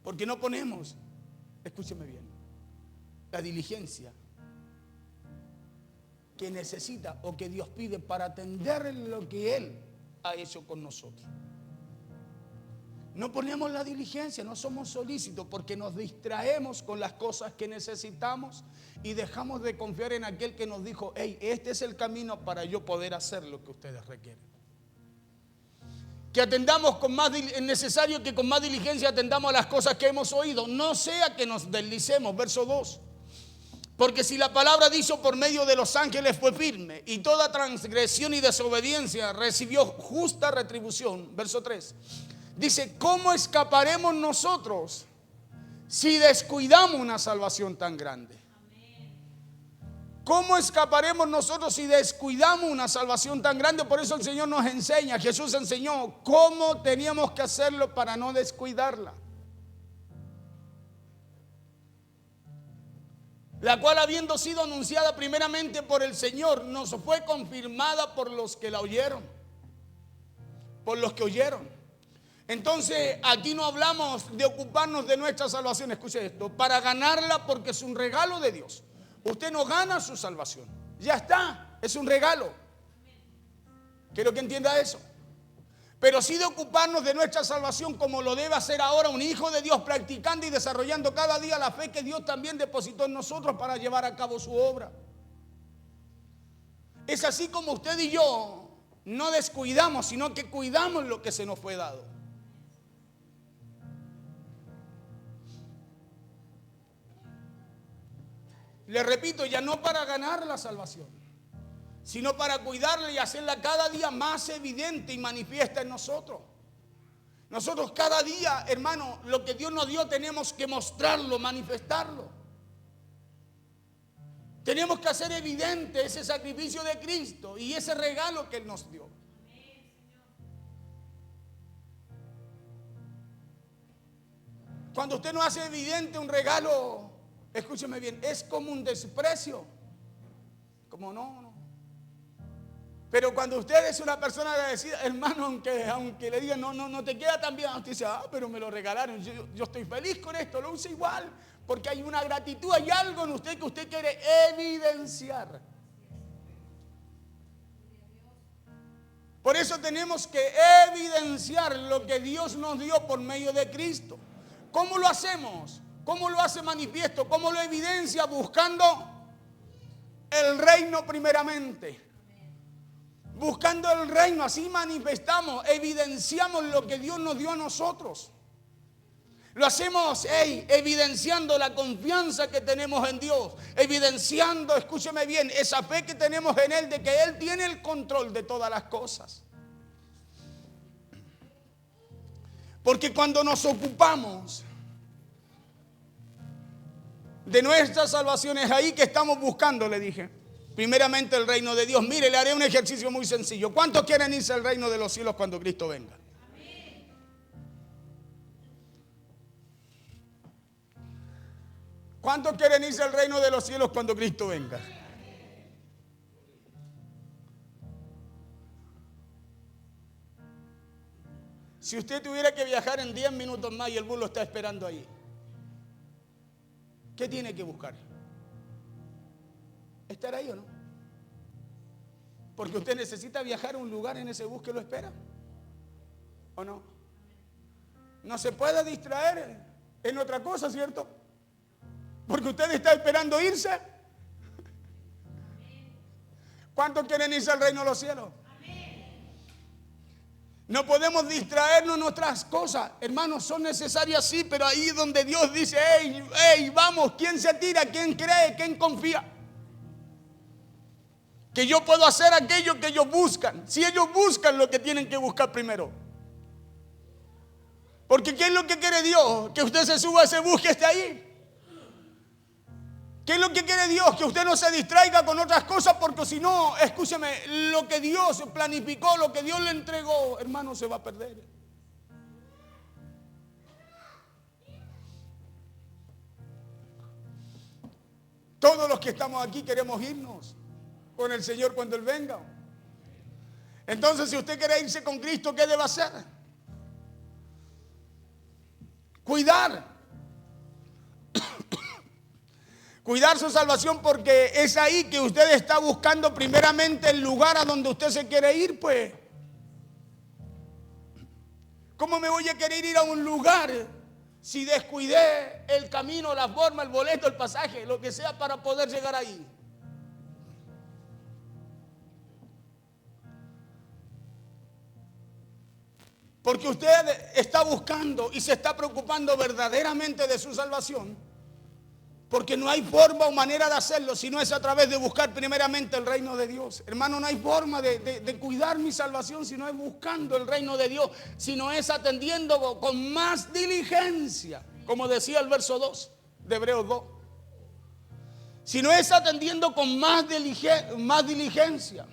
Porque no ponemos, escúcheme bien, la diligencia que necesita o que Dios pide para atender lo que Él ha hecho con nosotros. No ponemos la diligencia, no somos solícitos porque nos distraemos con las cosas que necesitamos y dejamos de confiar en aquel que nos dijo: hey, este es el camino para yo poder hacer lo que ustedes requieren. Que atendamos con más, es necesario que con más diligencia atendamos a las cosas que hemos oído, no sea que nos deslicemos. Verso 2. Porque si la palabra dicho por medio de los ángeles fue firme y toda transgresión y desobediencia recibió justa retribución. Verso 3. Dice: ¿cómo escaparemos nosotros si descuidamos una salvación tan grande? ¿Cómo escaparemos nosotros si descuidamos una salvación tan grande? Por eso el Señor nos enseña, Jesús enseñó cómo teníamos que hacerlo para no descuidarla. La cual, habiendo sido anunciada primeramente por el Señor, nos fue confirmada por los que la oyeron. Por los que oyeron. Entonces, aquí no hablamos de ocuparnos de nuestra salvación. Escuche esto: para ganarla, porque es un regalo de Dios. Usted no gana su salvación. Ya está, es un regalo. Quiero que entienda eso. Pero sí de ocuparnos de nuestra salvación como lo debe hacer ahora un hijo de Dios, practicando y desarrollando cada día la fe que Dios también depositó en nosotros para llevar a cabo su obra. Es así como usted y yo no descuidamos, sino que cuidamos lo que se nos fue dado. Le repito, ya no para ganar la salvación, sino para cuidarla y hacerla cada día más evidente y manifiesta en nosotros. Nosotros cada día, hermano, lo que Dios nos dio tenemos que mostrarlo, manifestarlo. Tenemos que hacer evidente ese sacrificio de Cristo y ese regalo que Él nos dio. Cuando usted no hace evidente un regalo, escúcheme bien, es como un desprecio. Como no. Pero cuando usted es una persona agradecida, hermano, aunque le digan no te queda tan bien, usted dice: pero me lo regalaron, yo estoy feliz con esto, lo uso igual, porque hay una gratitud, hay algo en usted que usted quiere evidenciar. Por eso tenemos que evidenciar lo que Dios nos dio por medio de Cristo. ¿Cómo lo hacemos? ¿Cómo lo hace manifiesto? ¿Cómo lo evidencia? Buscando el reino primeramente. Buscando el reino, así manifestamos, evidenciamos lo que Dios nos dio a nosotros. Lo hacemos evidenciando la confianza que tenemos en Dios, evidenciando, escúcheme bien, esa fe que tenemos en Él, de que Él tiene el control de todas las cosas. Porque cuando nos ocupamos de nuestra salvación, es ahí que estamos buscando, le dije, primeramente el reino de Dios. Mire, le haré un ejercicio muy sencillo. ¿Cuántos quieren irse al reino de los cielos cuando Cristo venga? ¿Cuántos quieren irse al reino de los cielos cuando Cristo venga? Si usted tuviera que viajar en 10 minutos más y el bus lo está esperando ahí, ¿qué tiene que buscar? ¿Estar ahí o no? Porque usted necesita viajar a un lugar en ese bus que lo espera, ¿o no? No se puede distraer en otra cosa, ¿cierto? Porque usted está esperando irse. ¿Cuántos quieren irse al reino de los cielos? No podemos distraernos en nuestras cosas. Hermanos, son necesarias sí, pero ahí es donde Dios dice: vamos, ¿quién se tira? ¿Quién cree? ¿Quién confía? Que yo puedo hacer aquello que ellos buscan. Si ellos buscan lo que tienen que buscar primero. Porque ¿qué es lo que quiere Dios? Que usted se suba a ese bus que esté ahí. ¿Qué es lo que quiere Dios? Que usted no se distraiga con otras cosas, porque si no, escúcheme, lo que Dios planificó, lo que Dios le entregó, hermano, se va a perder. Todos los que estamos aquí queremos irnos con el Señor cuando Él venga. Entonces, si usted quiere irse con Cristo, ¿qué debe hacer? Cuidar su salvación, porque es ahí que usted está buscando primeramente el lugar a donde usted se quiere ir, pues. ¿Cómo me voy a querer ir a un lugar si descuidé el camino, la forma, el boleto, el pasaje, lo que sea para poder llegar ahí? Porque usted está buscando y se está preocupando verdaderamente de su salvación. Porque no hay forma o manera de hacerlo si no es a través de buscar primeramente el reino de Dios. Hermano, no hay forma de cuidar mi salvación si no es buscando el reino de Dios, si no es atendiendo con más diligencia, como decía el verso 2 de Hebreos 2. Si no es atendiendo con más diligencia.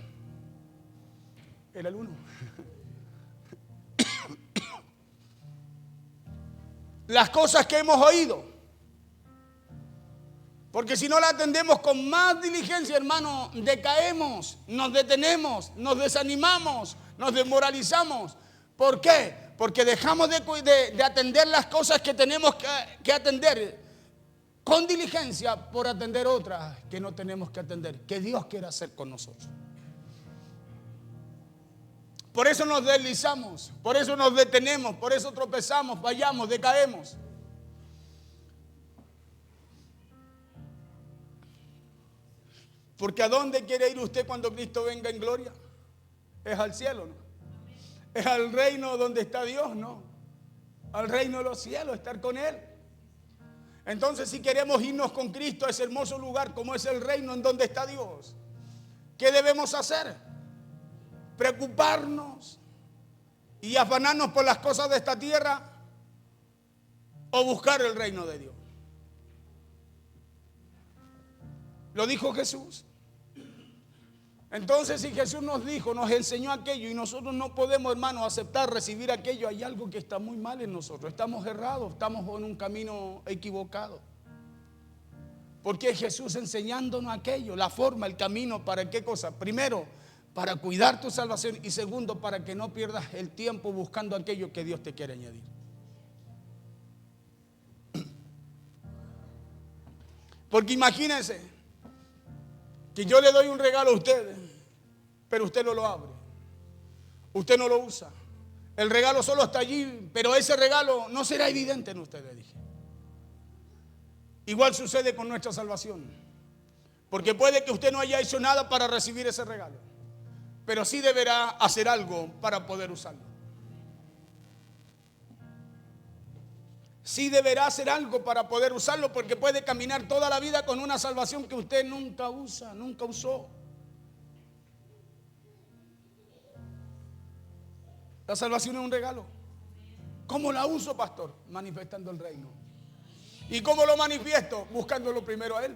Era el 1. Las cosas que hemos oído. Porque si no la atendemos con más diligencia, hermano, decaemos, nos detenemos, nos desanimamos, nos desmoralizamos. ¿Por qué? Porque dejamos de atender las cosas que tenemos que atender con diligencia por atender otras que no tenemos que atender, que Dios quiere hacer con nosotros. Por eso nos deslizamos, por eso nos detenemos, por eso tropezamos, fallamos, decaemos. Porque ¿a dónde quiere ir usted cuando Cristo venga en gloria? Es al cielo, ¿no? Es al reino donde está Dios, ¿no? Al reino de los cielos, estar con Él. Entonces, si queremos irnos con Cristo a ese hermoso lugar como es el reino en donde está Dios, ¿qué debemos hacer? Preocuparnos y afanarnos por las cosas de esta tierra o buscar el reino de Dios. Lo dijo Jesús. Entonces, si Jesús nos dijo, nos enseñó aquello y nosotros no podemos, hermano, aceptar, recibir aquello, hay algo que está muy mal en nosotros. Estamos errados, estamos en un camino equivocado. Porque Jesús enseñándonos aquello, la forma, el camino, ¿para qué cosa? Primero, para cuidar tu salvación y segundo, para que no pierdas el tiempo buscando aquello que Dios te quiere añadir. Porque imagínense que yo le doy un regalo a usted, pero usted no lo abre, usted no lo usa. El regalo solo está allí, pero ese regalo no será evidente en usted, le dije. Igual sucede con nuestra salvación, porque puede que usted no haya hecho nada para recibir ese regalo, pero sí deberá hacer algo para poder usarlo. Sí deberá hacer algo para poder usarlo, porque puede caminar toda la vida con una salvación que usted nunca usa, nunca usó. La salvación es un regalo. ¿Cómo la uso, pastor? Manifestando el reino. ¿Y cómo lo manifiesto? Buscándolo primero a Él.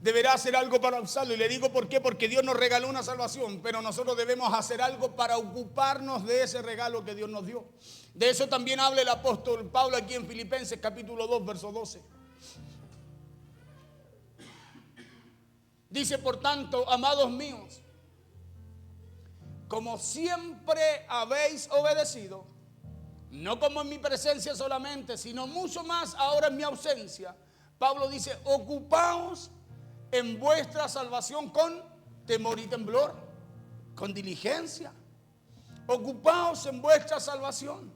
Deberá hacer algo para usarlo. Y le digo por qué, porque Dios nos regaló una salvación, pero nosotros debemos hacer algo para ocuparnos de ese regalo que Dios nos dio. De eso también habla el apóstol Pablo aquí en Filipenses capítulo 2, verso 12. Dice, por tanto, amados míos, como siempre habéis obedecido, no como en mi presencia solamente, sino mucho más ahora en mi ausencia. Pablo dice, ocupaos en vuestra salvación con temor y temblor, con diligencia. Ocupaos en vuestra salvación.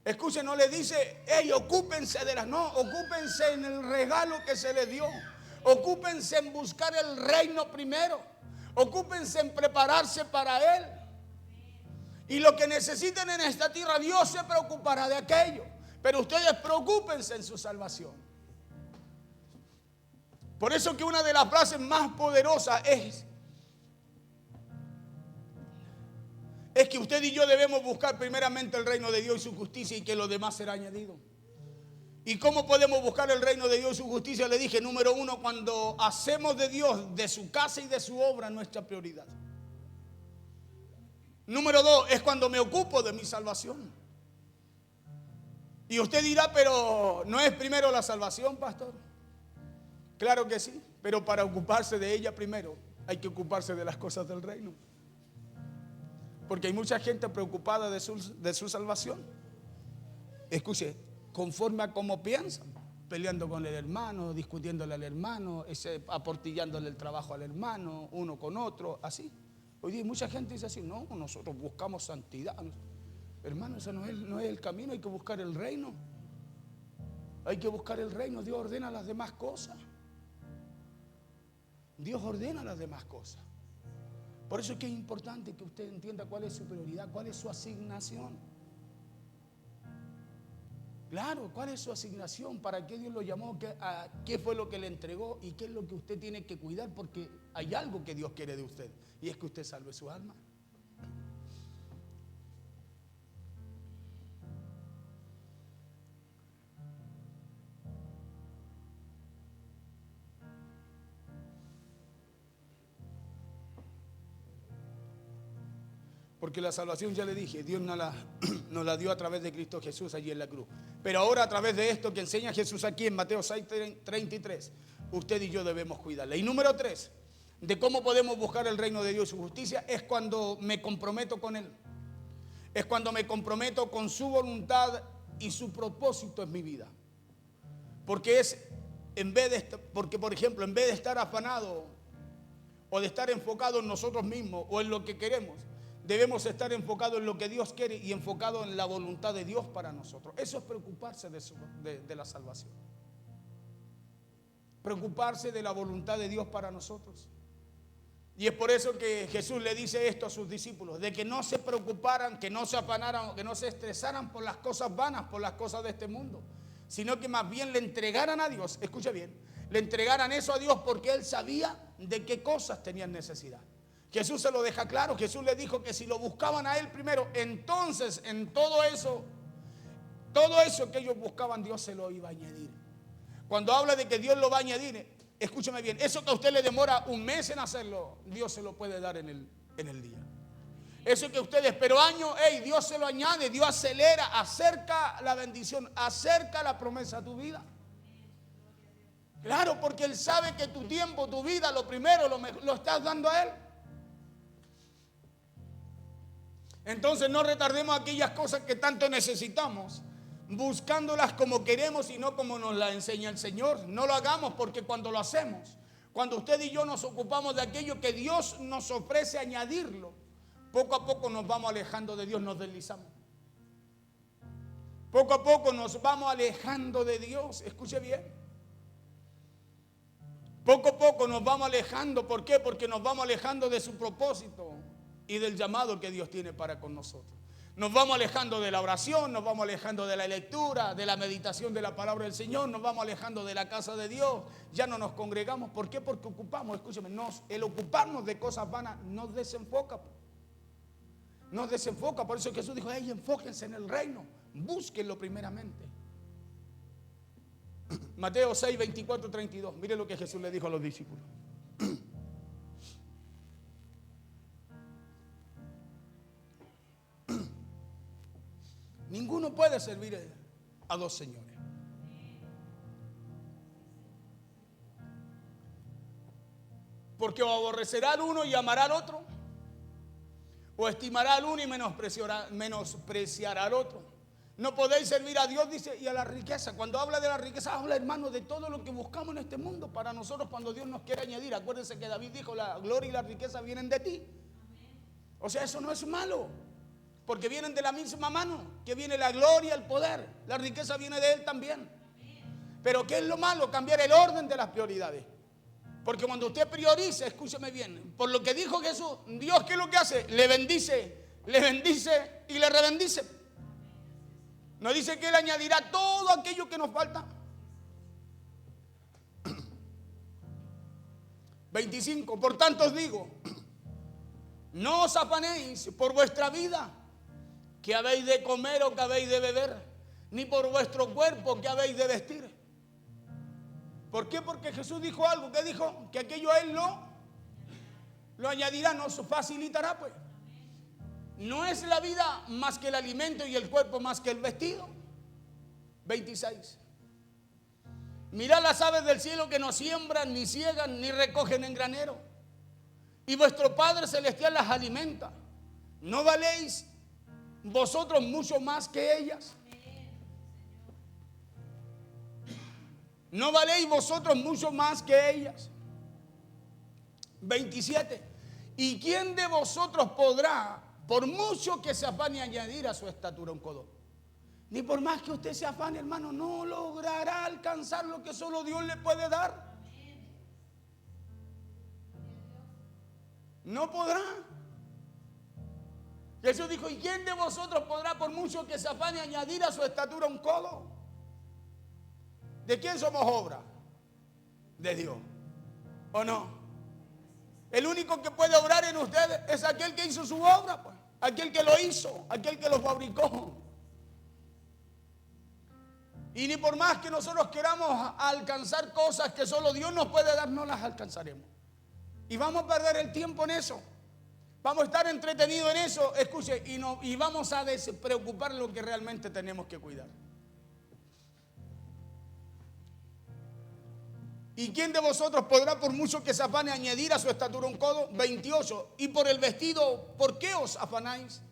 Escuchen, no le dice, hey, ocúpense de las, no, ocúpense en el regalo que se les dio. Ocúpense en buscar el reino primero. Ocúpense en prepararse para Él. Y lo que necesiten en esta tierra, Dios se preocupará de aquello. Pero ustedes preocúpense en su salvación. Por eso que una de las frases más poderosas es que usted y yo debemos buscar primeramente el reino de Dios y su justicia, y que lo demás será añadido. ¿Y cómo podemos buscar el reino de Dios y su justicia? Le dije, número uno, cuando hacemos de Dios, de su casa y de su obra, nuestra prioridad. Número dos, es cuando me ocupo de mi salvación. Y usted dirá, pero ¿no es primero la salvación, pastor? Claro que sí, pero para ocuparse de ella primero hay que ocuparse de las cosas del reino. Porque hay mucha gente preocupada de su salvación. Escuche, conforme a cómo piensan, peleando con el hermano, discutiéndole al hermano, aportillándole el trabajo al hermano, uno con otro, así. Hoy día mucha gente dice así, no, nosotros buscamos santidad. Hermano, ese no es el camino, hay que buscar el reino. Hay que buscar el reino. Dios ordena las demás cosas. Dios ordena las demás cosas. Por eso es que es importante que usted entienda cuál es su prioridad, cuál es su asignación. Claro, cuál es su asignación, para qué Dios lo llamó, qué fue lo que le entregó y qué es lo que usted tiene que cuidar, porque hay algo que Dios quiere de usted y es que usted salve su alma. Porque la salvación, ya le dije, Dios nos la dio a través de Cristo Jesús allí en la cruz. Pero ahora a través de esto que enseña Jesús aquí en Mateo 6:33, usted y yo debemos cuidarla. Y número 3, de cómo podemos buscar el reino de Dios y su justicia, es cuando me comprometo con Él. Es cuando me comprometo con su voluntad y su propósito en mi vida. Porque porque por ejemplo, en vez de estar afanado o de estar enfocado en nosotros mismos o en lo que queremos, debemos estar enfocados en lo que Dios quiere y enfocados en la voluntad de Dios para nosotros. Eso es preocuparse de la salvación. Preocuparse de la voluntad de Dios para nosotros. Y es por eso que Jesús le dice esto a sus discípulos, de que no se preocuparan, que no se afanaran, que no se estresaran por las cosas vanas, por las cosas de este mundo, sino que más bien le entregaran a Dios, escuche bien, le entregaran eso a Dios porque Él sabía de qué cosas tenían necesidad. Jesús se lo deja claro. Jesús le dijo que si lo buscaban a Él primero, entonces en todo eso que ellos buscaban, Dios se lo iba a añadir. Cuando habla de que Dios lo va a añadir, escúcheme bien, eso que a usted le demora un mes en hacerlo, Dios se lo puede dar en el día. Eso que usted esperó años, Dios se lo añade, Dios acelera, acerca la bendición, acerca la promesa a tu vida. Claro, porque Él sabe que tu tiempo, tu vida, lo primero lo estás dando a Él. Entonces no retardemos aquellas cosas que tanto necesitamos, buscándolas como queremos y no como nos las enseña el Señor. No lo hagamos, porque cuando lo hacemos, cuando usted y yo nos ocupamos de aquello que Dios nos ofrece añadirlo, poco a poco nos vamos alejando de Dios, nos deslizamos. Poco a poco nos vamos alejando de Dios, escuche bien. Poco a poco nos vamos alejando. ¿Por qué? Porque nos vamos alejando de su propósito y del llamado que Dios tiene para con nosotros. Nos vamos alejando de la oración, nos vamos alejando de la lectura, de la meditación de la palabra del Señor, nos vamos alejando de la casa de Dios, ya no nos congregamos. ¿Por qué? Porque ocupamos, escúcheme, el ocuparnos de cosas vanas nos desenfoca. Nos desenfoca, por eso Jesús dijo, enfóquense en el reino, búsquenlo primeramente. Mateo 6:24-32, mire lo que Jesús le dijo a los discípulos. Ninguno puede servir a dos señores. Porque o aborrecerá al uno y amará al otro, o estimará al uno y menospreciará al otro. No podéis servir a Dios, dice, y a la riqueza. Cuando habla de la riqueza, habla, hermano, de todo lo que buscamos en este mundo para nosotros cuando Dios nos quiere añadir. Acuérdense que David dijo, la gloria y la riqueza vienen de ti. O sea, eso no es malo, porque vienen de la misma mano, que viene la gloria, el poder. La riqueza viene de Él también. Pero ¿qué es lo malo? Cambiar el orden de las prioridades. Porque cuando usted prioriza, escúcheme bien, por lo que dijo Jesús, Dios, ¿qué es lo que hace? Le bendice y le rebendice. No dice que Él añadirá todo aquello que nos falta. 25, por tanto os digo, no os afanéis por vuestra vida, que habéis de comer o que habéis de beber, ni por vuestro cuerpo que habéis de vestir. ¿Por qué? Porque Jesús dijo algo. ¿Qué dijo? Que aquello a Él lo añadirá, nos facilitará, pues. No es la vida más que el alimento y el cuerpo más que el vestido. 26. Mirad las aves del cielo, que no siembran, ni ciegan, ni recogen en granero, y vuestro Padre Celestial las alimenta. ¿No valéis vosotros mucho más que ellas? ¿No valéis vosotros mucho más que ellas? 27. ¿Y quién de vosotros podrá, por mucho que se afane, añadir a su estatura un codo? Ni por más que usted se afane, hermano, no logrará alcanzar lo que solo Dios le puede dar. No podrá. Jesús dijo, ¿y quién de vosotros podrá, por mucho que se afane, añadir a su estatura un codo? ¿De quién somos obra? De Dios. ¿O no? El único que puede obrar en ustedes es aquel que hizo su obra, pues. Aquel que lo hizo, aquel que lo fabricó. Y ni por más que nosotros queramos alcanzar cosas que solo Dios nos puede dar, no las alcanzaremos. Y vamos a perder el tiempo en eso. Vamos a estar entretenidos en eso, escuche, y vamos a despreocupar lo que realmente tenemos que cuidar. ¿Y quién de vosotros podrá, por mucho que se afane, añadir a su estatura un codo? 28. Y por el vestido, ¿por qué os afanáis?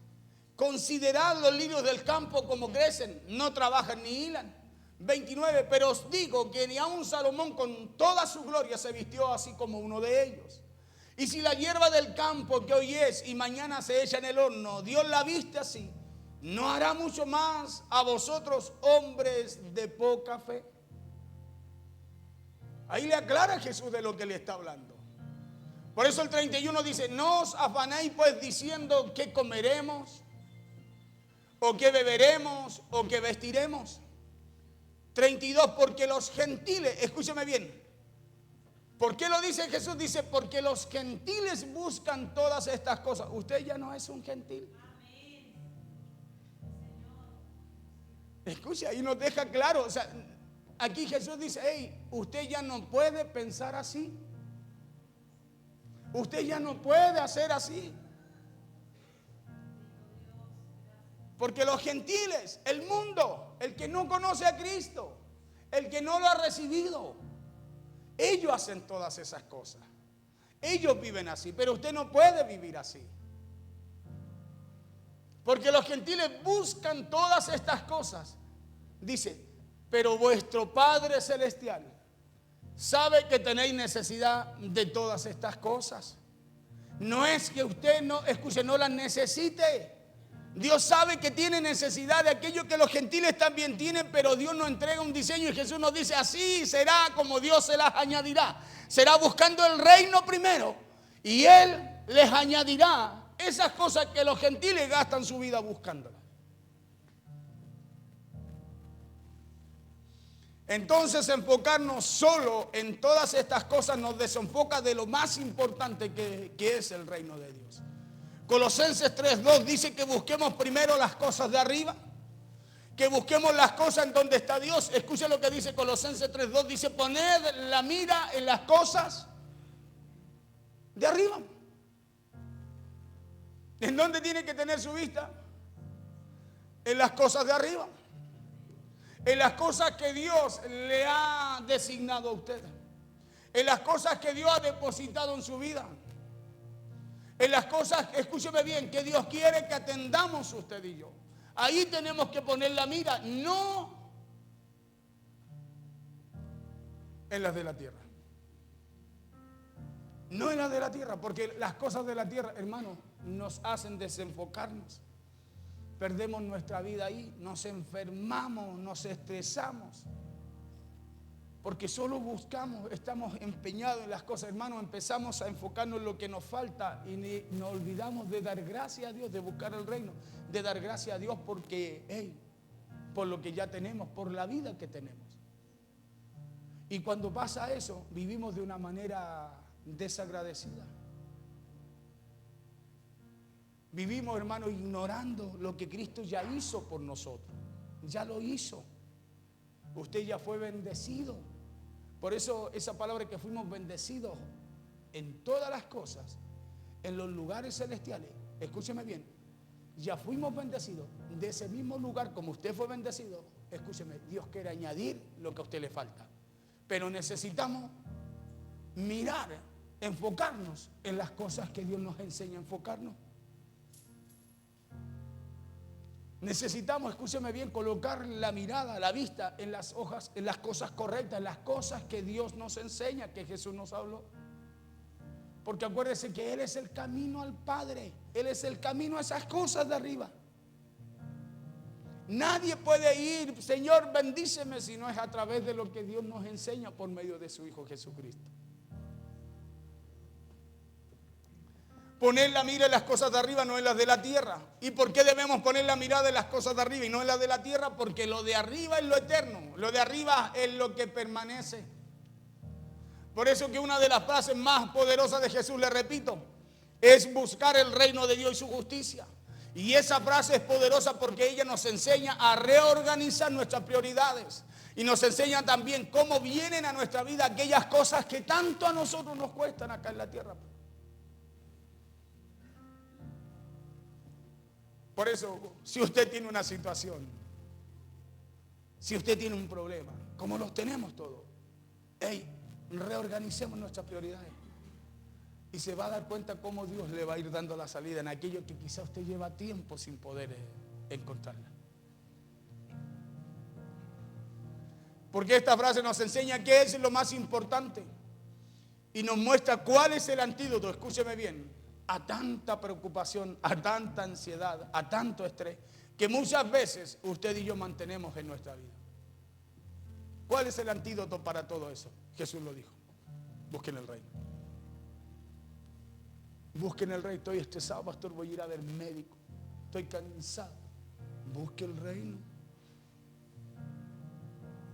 Considerad los lirios del campo como crecen, no trabajan ni hilan. 29. Pero os digo que ni aun Salomón con toda su gloria se vistió así como uno de ellos. Y si la hierba del campo que hoy es y mañana se echa en el horno, Dios la viste así, ¿no hará mucho más a vosotros, hombres de poca fe? Ahí le aclara Jesús de lo que le está hablando. Por eso el 31 dice, no os afanéis pues diciendo qué comeremos, o qué beberemos, o qué vestiremos. 32, porque los gentiles, escúcheme bien, ¿por qué lo dice Jesús? Dice, porque los gentiles buscan todas estas cosas. Usted ya no es un gentil. Escuche, ahí nos deja claro, o sea, aquí Jesús dice, hey, usted ya no puede pensar así. Usted ya no puede hacer así. Porque los gentiles, el mundo, el que no conoce a Cristo, el que no lo ha recibido, ellos hacen todas esas cosas. Ellos viven así, pero usted no puede vivir así. Porque los gentiles buscan todas estas cosas. Dice, pero vuestro Padre Celestial sabe que tenéis necesidad de todas estas cosas. No es que usted no, escuche, no las necesite. Dios sabe que tiene necesidad de aquello que los gentiles también tienen, pero Dios nos entrega un diseño y Jesús nos dice, así será como Dios se las añadirá. Será buscando el reino primero y Él les añadirá esas cosas que los gentiles gastan su vida buscándolas. Entonces enfocarnos solo en todas estas cosas nos desenfoca de lo más importante que es el reino de Dios. Colosenses 3:2 dice que busquemos primero las cosas de arriba, que busquemos las cosas en donde está Dios. Escuche lo que dice Colosenses 3:2, dice poned la mira en las cosas de arriba. ¿En dónde tiene que tener su vista? En las cosas de arriba, en las cosas que Dios le ha designado a usted, en las cosas que Dios ha depositado en su vida, en las cosas, escúcheme bien, que Dios quiere que atendamos usted y yo. Ahí tenemos que poner la mira, no en las de la tierra. No en las de la tierra, porque las cosas de la tierra, hermano, nos hacen desenfocarnos. Perdemos nuestra vida ahí, nos enfermamos, nos estresamos. Porque solo buscamos, estamos empeñados en las cosas, hermano, empezamos a enfocarnos en lo que nos falta y nos olvidamos de dar gracias a Dios, de buscar el reino, de dar gracias a Dios porque, por lo que ya tenemos, por la vida que tenemos. Y cuando pasa eso, vivimos de una manera desagradecida. Vivimos, hermano, ignorando lo que Cristo ya hizo por nosotros. Ya lo hizo. Usted ya fue bendecido. Por eso esa palabra que fuimos bendecidos en todas las cosas, en los lugares celestiales. Escúcheme bien. Ya fuimos bendecidos. De ese mismo lugar como usted fue bendecido, escúcheme, Dios quiere añadir lo que a usted le falta. Pero necesitamos mirar, enfocarnos en las cosas que Dios nos enseña a enfocarnos. Necesitamos, escúcheme bien, colocar la mirada, la vista en las hojas, en las cosas correctas, en las cosas que Dios nos enseña, que Jesús nos habló. Porque acuérdese que Él es el camino al Padre. Él es el camino a esas cosas de arriba. Nadie puede ir, Señor, bendíceme, si no es a través de lo que Dios nos enseña por medio de su Hijo Jesucristo. Poner la mira en las cosas de arriba, no en las de la tierra. ¿Y por qué debemos poner la mirada en las cosas de arriba y no en las de la tierra? Porque lo de arriba es lo eterno, lo de arriba es lo que permanece. Por eso que una de las frases más poderosas de Jesús, le repito, es buscar el reino de Dios y su justicia. Y esa frase es poderosa porque ella nos enseña a reorganizar nuestras prioridades. Y nos enseña también cómo vienen a nuestra vida aquellas cosas que tanto a nosotros nos cuestan acá en la tierra. Por eso, si usted tiene una situación, si usted tiene un problema, como los tenemos todos, reorganicemos nuestras prioridades. Y se va a dar cuenta cómo Dios le va a ir dando la salida en aquello que quizá usted lleva tiempo sin poder encontrarla. Porque esta frase nos enseña qué es lo más importante y nos muestra cuál es el antídoto, escúcheme bien, a tanta preocupación, a tanta ansiedad, a tanto estrés que muchas veces usted y yo mantenemos en nuestra vida. ¿Cuál es el antídoto para todo eso? Jesús lo dijo: busquen el reino. Busquen el reino. Estoy estresado, pastor, voy a ir a ver médico. Estoy cansado. Busque el reino.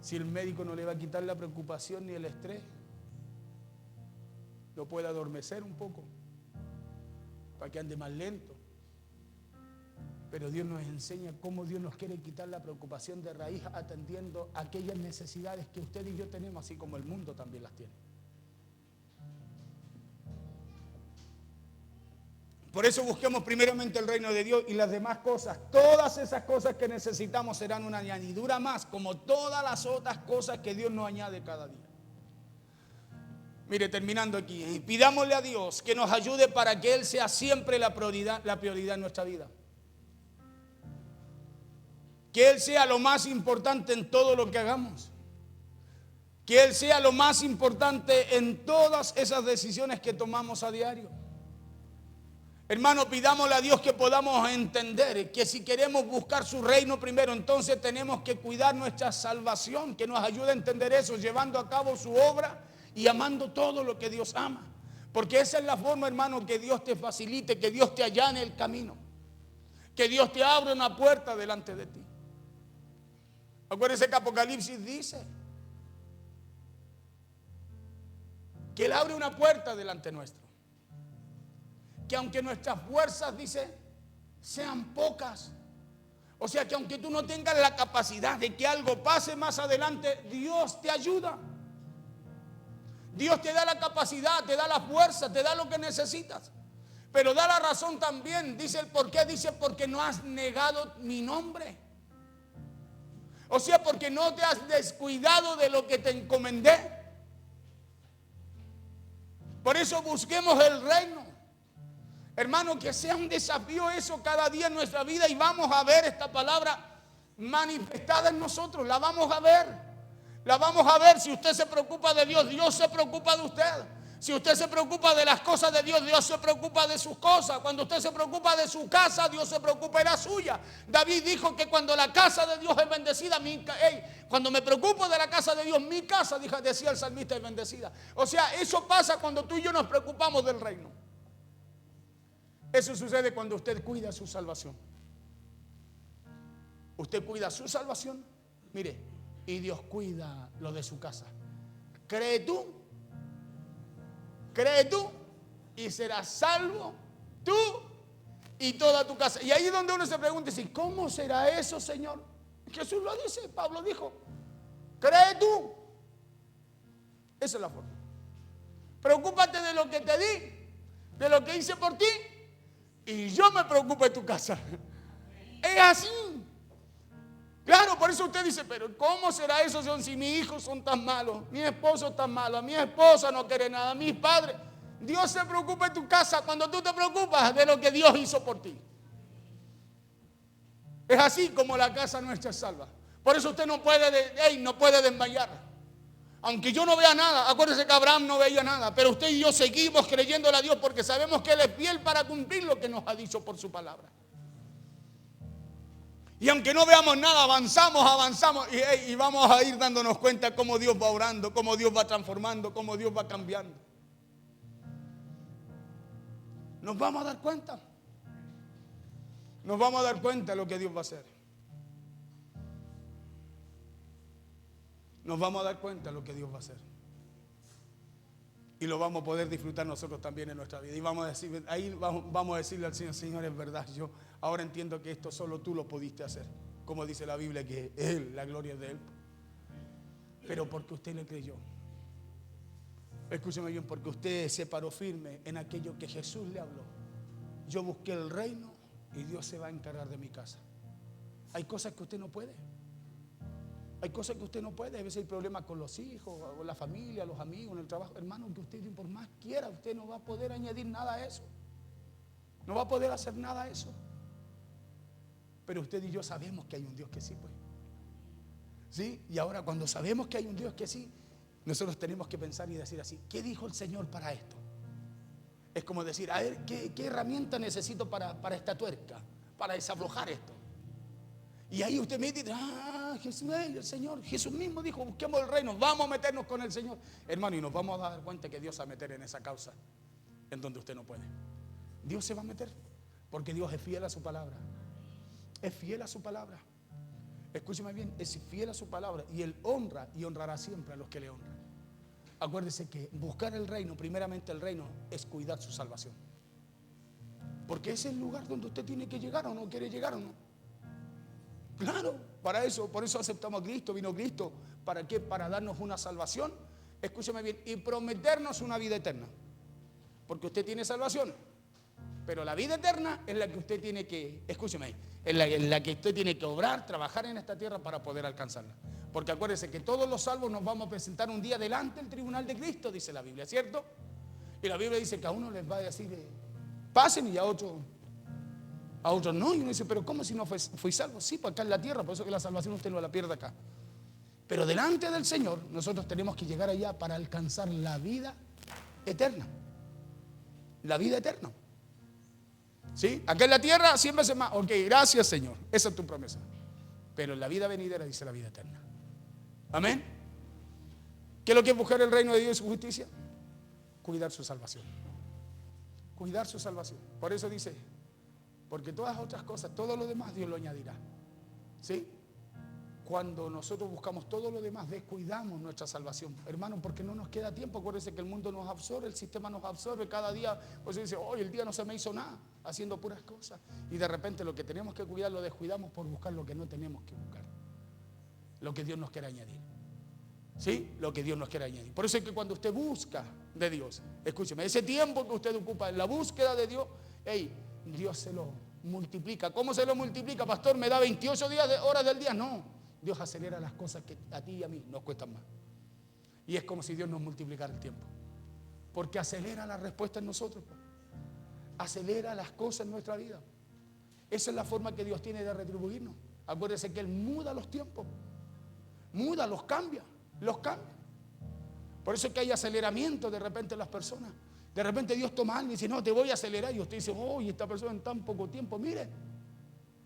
Si el médico no le va a quitar la preocupación ni el estrés, lo puede adormecer un poco para que ande más lento. Pero Dios nos enseña cómo Dios nos quiere quitar la preocupación de raíz, atendiendo aquellas necesidades que usted y yo tenemos, así como el mundo también las tiene. Por eso busquemos primeramente el reino de Dios y las demás cosas, todas esas cosas que necesitamos serán una añadidura más, como todas las otras cosas que Dios nos añade cada día. Mire, terminando aquí, pidámosle a Dios que nos ayude para que Él sea siempre la prioridad en nuestra vida. Que Él sea lo más importante en todo lo que hagamos. Que Él sea lo más importante en todas esas decisiones que tomamos a diario. Hermano, pidámosle a Dios que podamos entender que si queremos buscar su reino primero, entonces tenemos que cuidar nuestra salvación, que nos ayude a entender eso, llevando a cabo su obra y amando todo lo que Dios ama. Porque esa es la forma, hermano, que Dios te facilite, que Dios te allane el camino, que Dios te abra una puerta delante de ti. Acuérdense que Apocalipsis dice que Él abre una puerta delante nuestro. Que aunque nuestras fuerzas, dice, sean pocas, o sea que aunque tú no tengas la capacidad de que algo pase más adelante, Dios te ayuda. Dios te da la capacidad, te da la fuerza, te da lo que necesitas. Pero da la razón también, dice el por qué, dice porque no has negado mi nombre. O sea, porque no te has descuidado de lo que te encomendé. Por eso busquemos el reino. Hermano, que sea un desafío eso cada día en nuestra vida y vamos a ver esta palabra manifestada en nosotros. La vamos a ver. La vamos a ver. Si usted se preocupa de Dios, Dios se preocupa de usted. Si usted se preocupa de las cosas de Dios, Dios se preocupa de sus cosas. Cuando usted se preocupa de su casa, Dios se preocupa de la suya. David dijo que cuando la casa de Dios es bendecida, cuando me preocupo de la casa de Dios, mi casa, decía el salmista, es bendecida. O sea, eso pasa cuando tú y yo nos preocupamos del reino. Eso sucede cuando usted cuida su salvación. Usted cuida su salvación, mire, y Dios cuida lo de su casa. Cree tú y serás salvo tú y toda tu casa. Y ahí es donde uno se pregunta, ¿cómo será eso, Señor? Jesús lo dice, Pablo dijo, cree tú. Esa es la forma. Preocúpate de lo que te di, de lo que hice por ti, y yo me preocupo de tu casa. Es así. Claro, por eso usted dice, pero ¿cómo será eso si mis hijos son tan malos? Mi esposo es tan malo, mi esposa no quiere nada, mis padres. Dios se preocupa de tu casa cuando tú te preocupas de lo que Dios hizo por ti. Es así como la casa nuestra es salva. Por eso usted no puede desmayar. Aunque yo no vea nada, acuérdese que Abraham no veía nada, pero usted y yo seguimos creyéndole a Dios porque sabemos que Él es fiel para cumplir lo que nos ha dicho por su palabra. Y aunque no veamos nada, avanzamos y vamos a ir dándonos cuenta cómo Dios va orando, cómo Dios va transformando, cómo Dios va cambiando. Nos vamos a dar cuenta. Nos vamos a dar cuenta de lo que Dios va a hacer. Nos vamos a dar cuenta de lo que Dios va a hacer. Y lo vamos a poder disfrutar nosotros también en nuestra vida. Y vamos a decir, ahí vamos a decirle al Señor, Señor, es verdad, yo ahora entiendo que esto solo tú lo pudiste hacer. Como dice la Biblia, que Él, la gloria es de Él. Pero porque usted le creyó. Escúcheme bien, porque usted se paró firme en aquello que Jesús le habló. Yo busqué el reino y Dios se va a encargar de mi casa. Hay cosas que usted no puede. Hay cosas que usted no puede. A veces hay problemas con los hijos, con la familia, los amigos, en el trabajo. Hermano, que usted por más quiera, usted no va a poder añadir nada a eso. No va a poder hacer nada a eso. Pero usted y yo sabemos que hay un Dios que sí, pues. ¿Sí? Y ahora cuando sabemos que hay un Dios que sí, nosotros tenemos que pensar y decir así, ¿qué dijo el Señor para esto? Es como decir, a ver, ¿qué herramienta necesito para esta tuerca? Para desaflojar esto. Y ahí usted me dice, Jesús, el Señor, Jesús mismo dijo, busquemos el reino, vamos a meternos con el Señor. Hermano, y nos vamos a dar cuenta que Dios se va a meter en esa causa, en donde usted no puede. Dios se va a meter, porque Dios es fiel a su palabra. Es fiel a su palabra. Escúcheme bien, es fiel a su palabra. Y Él honra y honrará siempre a los que le honran. Acuérdese que buscar el reino, primeramente el reino, es cuidar su salvación. Porque es el lugar donde usted tiene que llegar o no quiere llegar o no. Claro, para eso, por eso aceptamos a Cristo, vino Cristo. ¿Para qué? Para darnos una salvación, escúcheme bien, y prometernos una vida eterna. Porque usted tiene salvación, pero la vida eterna es la que usted tiene que, escúcheme ahí, en la que usted tiene que obrar, trabajar en esta tierra para poder alcanzarla. Porque acuérdese que todos los salvos nos vamos a presentar un día delante del tribunal de Cristo, dice la Biblia, ¿cierto? Y la Biblia dice que a uno les va a decir, pasen, y a otros no. Y uno dice, pero ¿cómo si no fui salvo? Sí, pues acá en la tierra, por eso que la salvación usted no la pierde acá. Pero delante del Señor nosotros tenemos que llegar allá para alcanzar la vida eterna. La vida eterna. ¿Sí? Acá en la tierra 100 veces más. Ok, gracias Señor, esa es tu promesa. Pero en la vida venidera dice la vida eterna. Amén. ¿Qué es lo que es buscar el reino de Dios y su justicia? Cuidar su salvación. Cuidar su salvación. Por eso dice, porque todas las otras cosas, todo lo demás Dios lo añadirá. ¿Sí? Cuando nosotros buscamos todo lo demás, descuidamos nuestra salvación. Hermano, porque no nos queda tiempo. Acuérdense que el mundo nos absorbe, el sistema nos absorbe cada día. Pues dice, hoy el día no se me hizo nada, haciendo puras cosas. Y de repente lo que tenemos que cuidar lo descuidamos por buscar lo que no tenemos que buscar. Lo que Dios nos quiere añadir. ¿Sí? Lo que Dios nos quiere añadir. Por eso es que cuando usted busca de Dios, escúcheme, ese tiempo que usted ocupa en la búsqueda de Dios, Dios se lo multiplica. ¿Cómo se lo multiplica, pastor? ¿Me da 28 horas del día? No. Dios acelera las cosas que a ti y a mí nos cuestan más. Y es como si Dios nos multiplicara el tiempo. Porque acelera la respuesta en nosotros. Acelera las cosas en nuestra vida. Esa es la forma que Dios tiene de retribuirnos. Acuérdese que Él muda los tiempos. Muda, los cambia. Por eso es que hay aceleramiento de repente en las personas. De repente Dios toma algo y dice, no, te voy a acelerar. Y usted dice, y esta persona en tan poco tiempo, mire.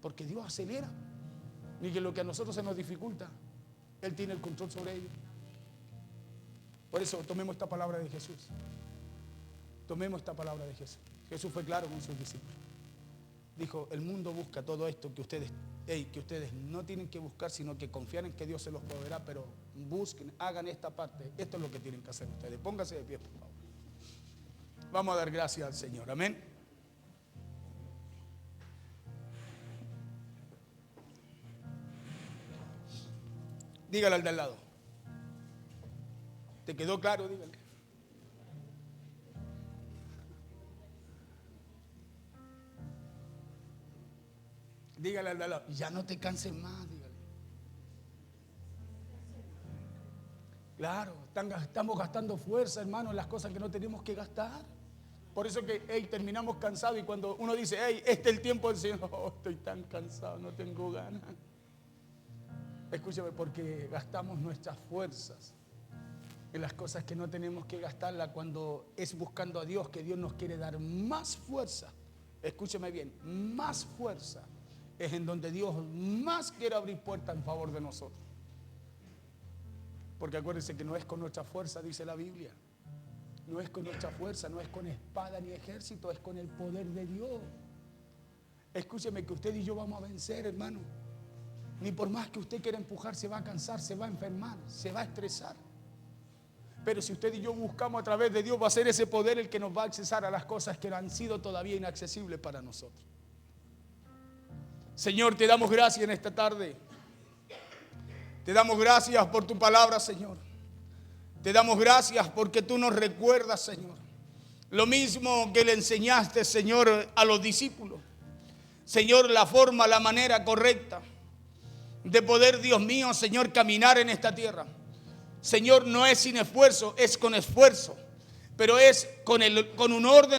Porque Dios acelera. Ni que lo que a nosotros se nos dificulta, Él tiene el control sobre ello. Por eso tomemos esta palabra de Jesús. Tomemos esta palabra de Jesús. Jesús fue claro con sus discípulos. Dijo, el mundo busca todo esto que ustedes no tienen que buscar, sino que confían en que Dios se los proveerá, pero busquen, hagan esta parte. Esto es lo que tienen que hacer ustedes. Pónganse de pie, por favor. Vamos a dar gracias al Señor. Amén. Dígale al de al lado. ¿Te quedó claro? Dígale. Dígale al de al lado. Ya no te canses más, dígale. Claro, estamos gastando fuerza, hermano, en las cosas que no tenemos que gastar. Por eso que terminamos cansados y cuando uno dice, este es el tiempo del Señor, estoy tan cansado, no tengo ganas. Escúchame, porque gastamos nuestras fuerzas En las cosas que no tenemos que gastarla cuando es buscando a Dios, que Dios nos quiere dar más fuerza. Escúcheme bien, más fuerza. Es en donde Dios más quiere abrir puertas en favor de nosotros. Porque acuérdense que no es con nuestra fuerza, dice la Biblia. No es con nuestra fuerza, no es con espada ni ejército, es con el poder de Dios. Escúcheme que usted y yo vamos a vencer, hermano. Ni por más que usted quiera empujar, se va a cansar, se va a enfermar, se va a estresar. Pero si usted y yo buscamos a través de Dios, va a ser ese poder el que nos va a accesar a las cosas que han sido todavía inaccesibles para nosotros. Señor, te damos gracias en esta tarde. Te damos gracias por tu palabra, Señor. Te damos gracias porque tú nos recuerdas, Señor, lo mismo que le enseñaste, Señor, a los discípulos. Señor, la forma, la manera correcta de poder, Dios mío, Señor, caminar en esta tierra. Señor, no es sin esfuerzo, es con esfuerzo, pero es con un orden